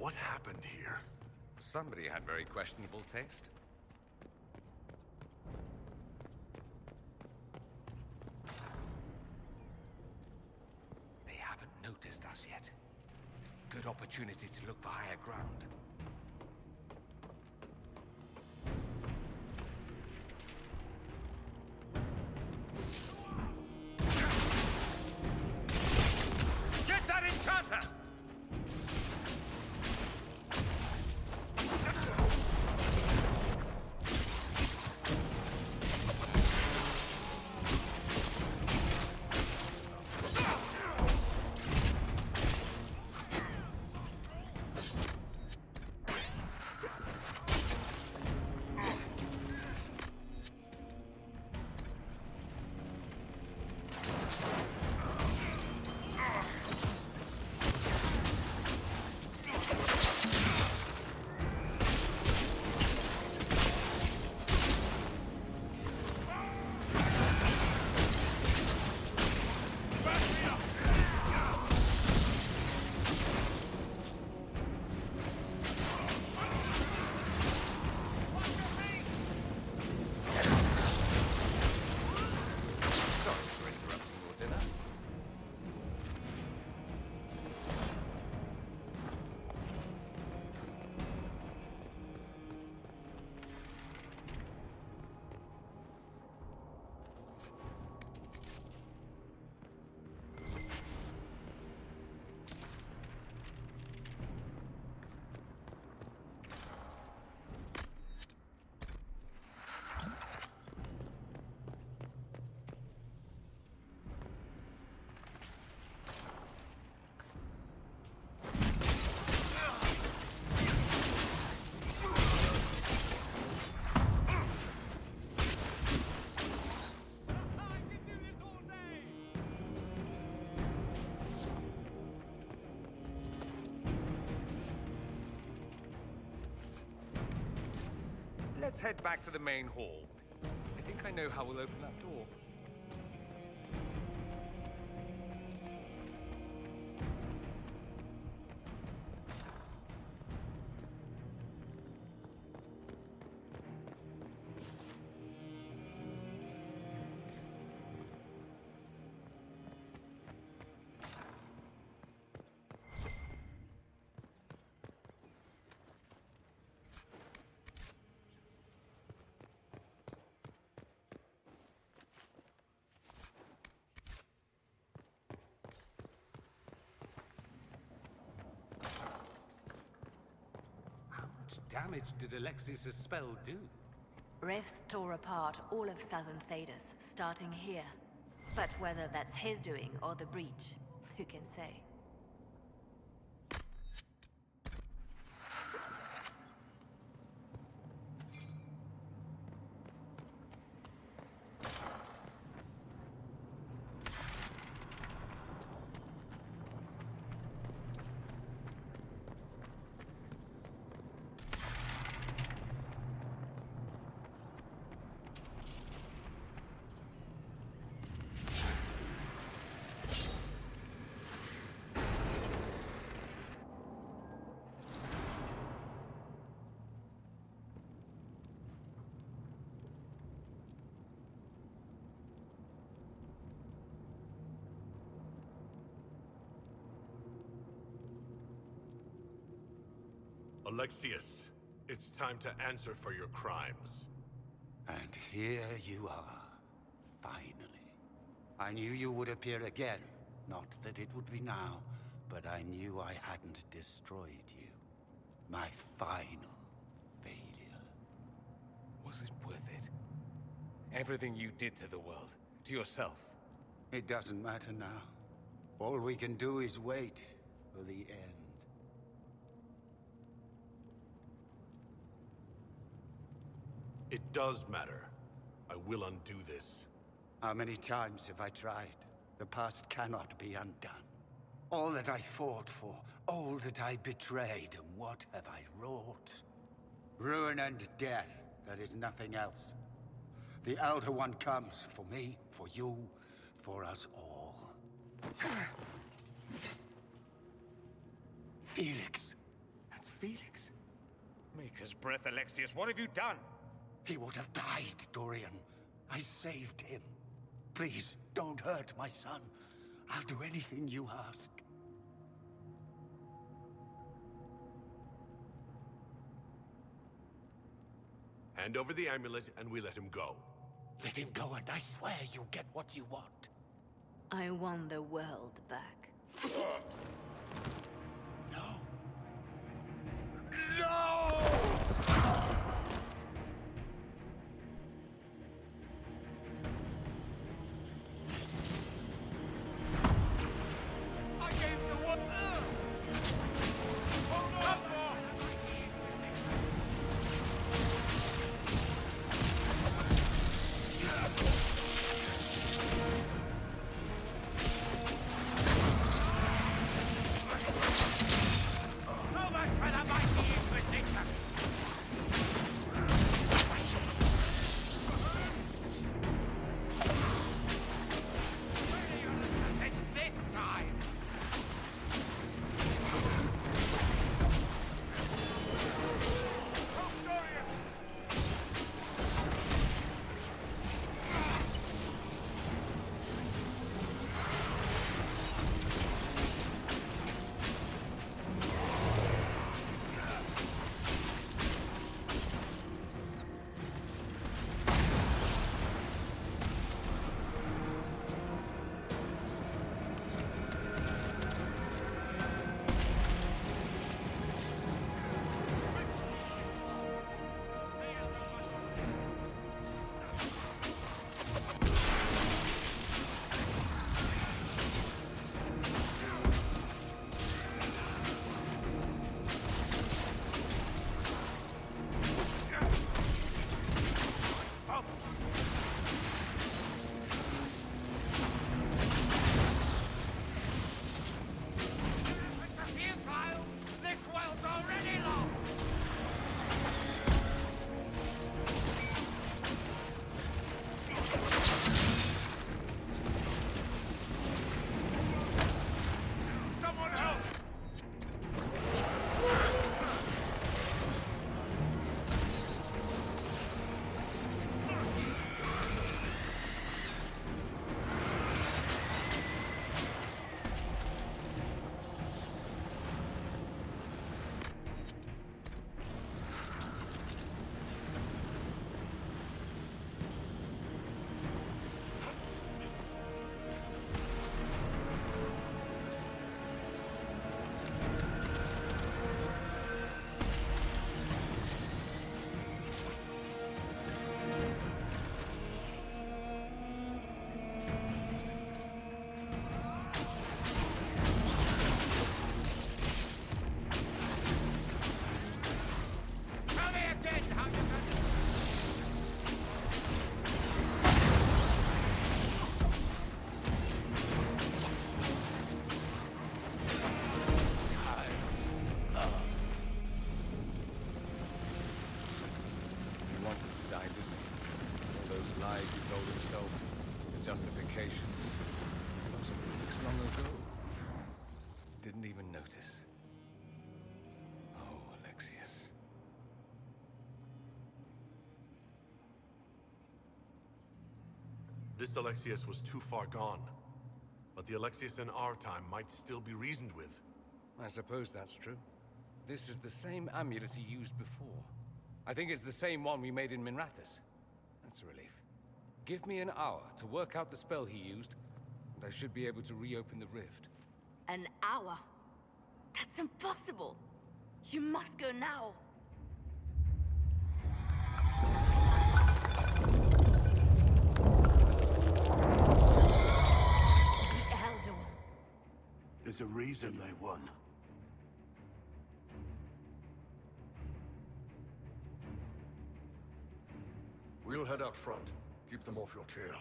What happened here? Somebody had very questionable taste. They haven't noticed us yet. Good opportunity to look for higher ground. Get that enchanter! Let's head back to the main hall. I think I know how we'll open that door. Damage did Alexis' spell do? Rifts tore apart all of southern Thedas, starting here. But whether that's his doing or the breach, who can say? Alexius, it's time to answer for your crimes. And here you are, finally. I knew you would appear again. Not that it would be now, but I knew I hadn't destroyed you. My final failure. Was it worth it? Everything you did to the world, to yourself. It doesn't matter now. All we can do is wait for the end. It does matter. I will undo this. How many times have I tried? The past cannot be undone. All that I fought for, all that I betrayed, and what have I wrought? Ruin and death, there is nothing else. The Elder One comes for me, for you, for us all. Felix! At Felix? Maker's breath, Alexius, what have you done? He would have died, Dorian. I saved him. Please, don't hurt my son. I'll do anything you ask. Hand over the amulet and we let him go. Let him go and I swear you'll get what you want. I won the world back. No! I gave the one. Hold on! So much for the mighty Inquisition! Where are your assassins this time? Justification. Lots of weeks long ago. Didn't even notice. Oh, Alexius. This Alexius was too far gone. But the Alexius in our time might still be reasoned with. I suppose that's true. This is the same amulet he used before. I think it's the same one we made in Minrathous. That's a relief. Give me an hour to work out the spell he used, and I should be able to reopen the rift. An hour? That's impossible! You must go now! The Elder One. There's a reason they won. We'll head out front. Keep them off your tail.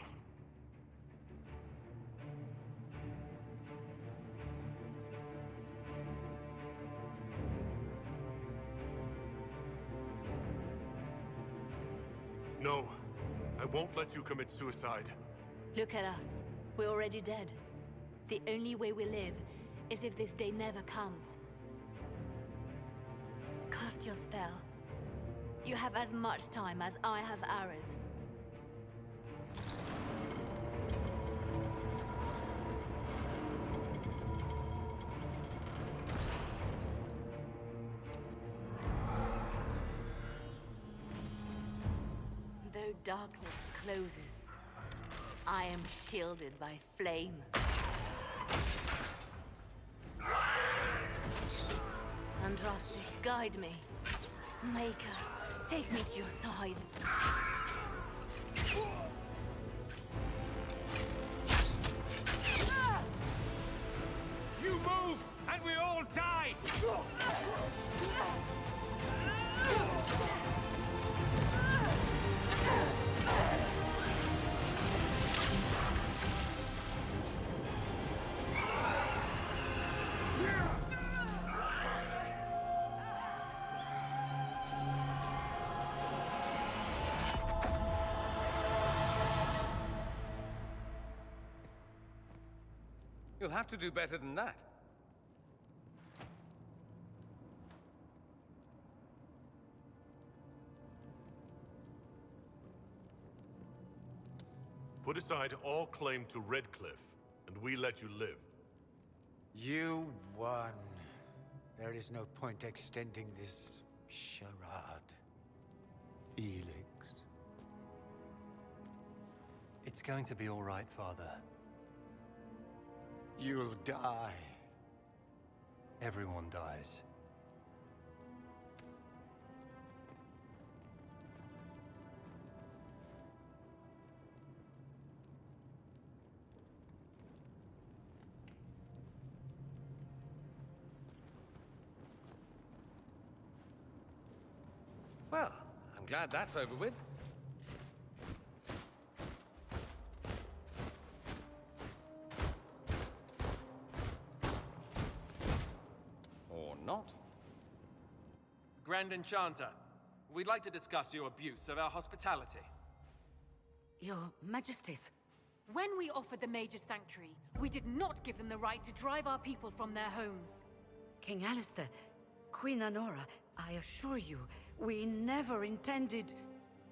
No, I won't let you commit suicide. Look at us. We're already dead. The only way we live is if this day never comes. Cast your spell. You have as much time as I have arrows. Though darkness closes, I am shielded by flame. Andraste, guide me. Maker, take me to your side. You move, and we all die! You'll have to do better than that. Put aside all claim to Redcliffe, and we let you live. You won. There is no point extending this charade. Felix. It's going to be all right, Father. You'll die. Everyone dies. Well, I'm glad that's over with. Or not. Grand Enchanter, we'd like to discuss your abuse of our hospitality. Your Majesties. When we offered the Mage's Sanctuary, we did not give them the right to drive our people from their homes. King Alistair, Queen Honora, I assure you, we never intended...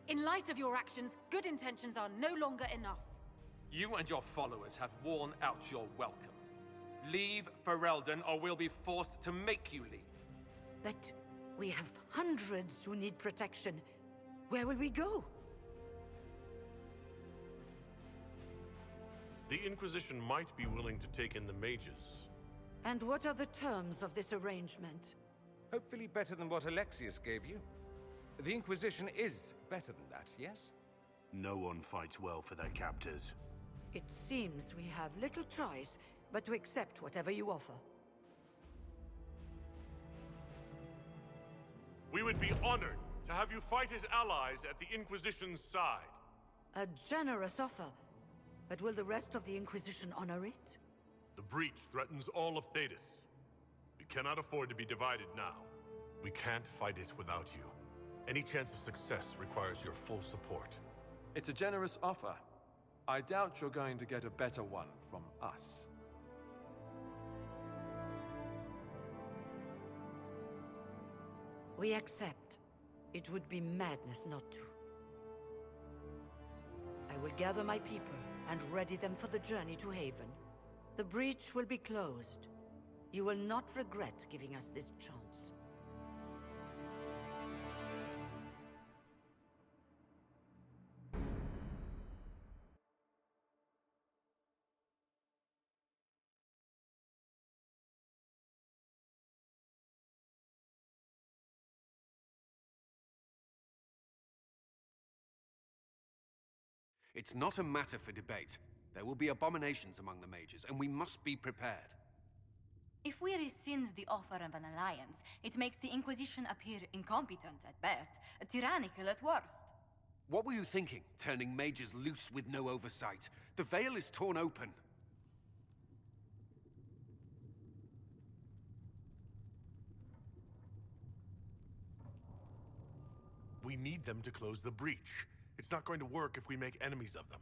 In light of your actions, good intentions are no longer enough. You and your followers have worn out your welcome. Leave Ferelden, or we'll be forced to make you leave. But we have hundreds who need protection. Where will we go? The Inquisition might be willing to take in the mages. And what are the terms of this arrangement? Hopefully better than what Alexius gave you. The Inquisition is better than that, yes? No one fights well for their captors. It seems we have little choice but to accept whatever you offer. We would be honored to have you fight as allies at the Inquisition's side. A generous offer. But will the rest of the Inquisition honor it? The breach threatens all of Thedas. We cannot afford to be divided now. We can't fight it without you. Any chance of success requires your full support. It's a generous offer. I doubt you're going to get a better one from us. We accept. It would be madness not to. I will gather my people and ready them for the journey to Haven. The breach will be closed. You will not regret giving us this chance. It's not a matter for debate. There will be abominations among the mages, and we must be prepared. If we rescind the offer of an alliance, it makes the Inquisition appear incompetent at best, tyrannical at worst. What were you thinking, turning mages loose with no oversight? The veil is torn open. We need them to close the breach. It's not going to work if we make enemies of them.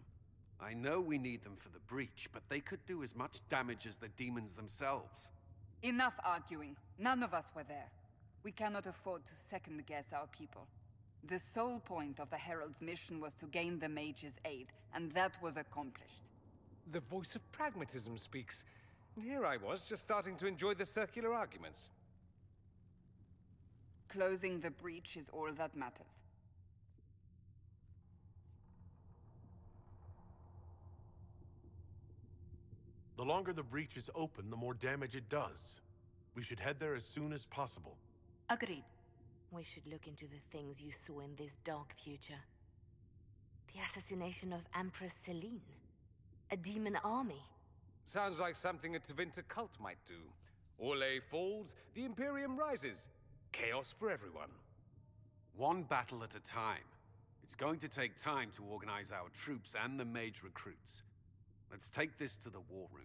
I know we need them for the breach, but they could do as much damage as the demons themselves. Enough arguing. None of us were there. We cannot afford to second-guess our people. The sole point of the Herald's mission was to gain the mage's aid, and that was accomplished. The voice of pragmatism speaks. And here I was, just starting to enjoy the circular arguments. Closing the breach is all that matters. The longer the breach is open, the more damage it does. We should head there as soon as possible. Agreed. We should look into the things you saw in this dark future. The assassination of Empress Celine. A demon army. Sounds like something a Tevinter cult might do. Orlais falls, the Imperium rises. Chaos for everyone. One battle at a time. It's going to take time to organize our troops and the mage recruits. Let's take this to the war room.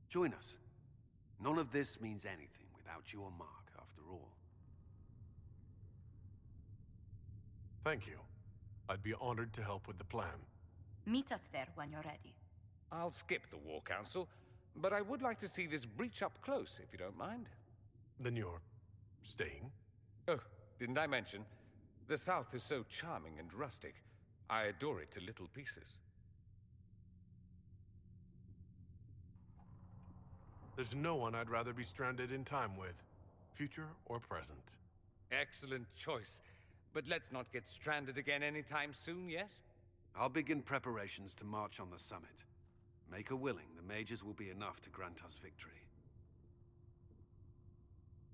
Join us. None of this means anything without your mark, after all. Thank you. I'd be honored to help with the plan. Meet us there when you're ready. I'll skip the War Council, but I would like to see this breach up close, if you don't mind. Then you're staying? Oh, didn't I mention? The South is so charming and rustic. I adore it to little pieces. There's no one I'd rather be stranded in time with, future or present. Excellent choice. But let's not get stranded again anytime soon, yes? I'll begin preparations to march on the summit. Make her willing, the mages will be enough to grant us victory.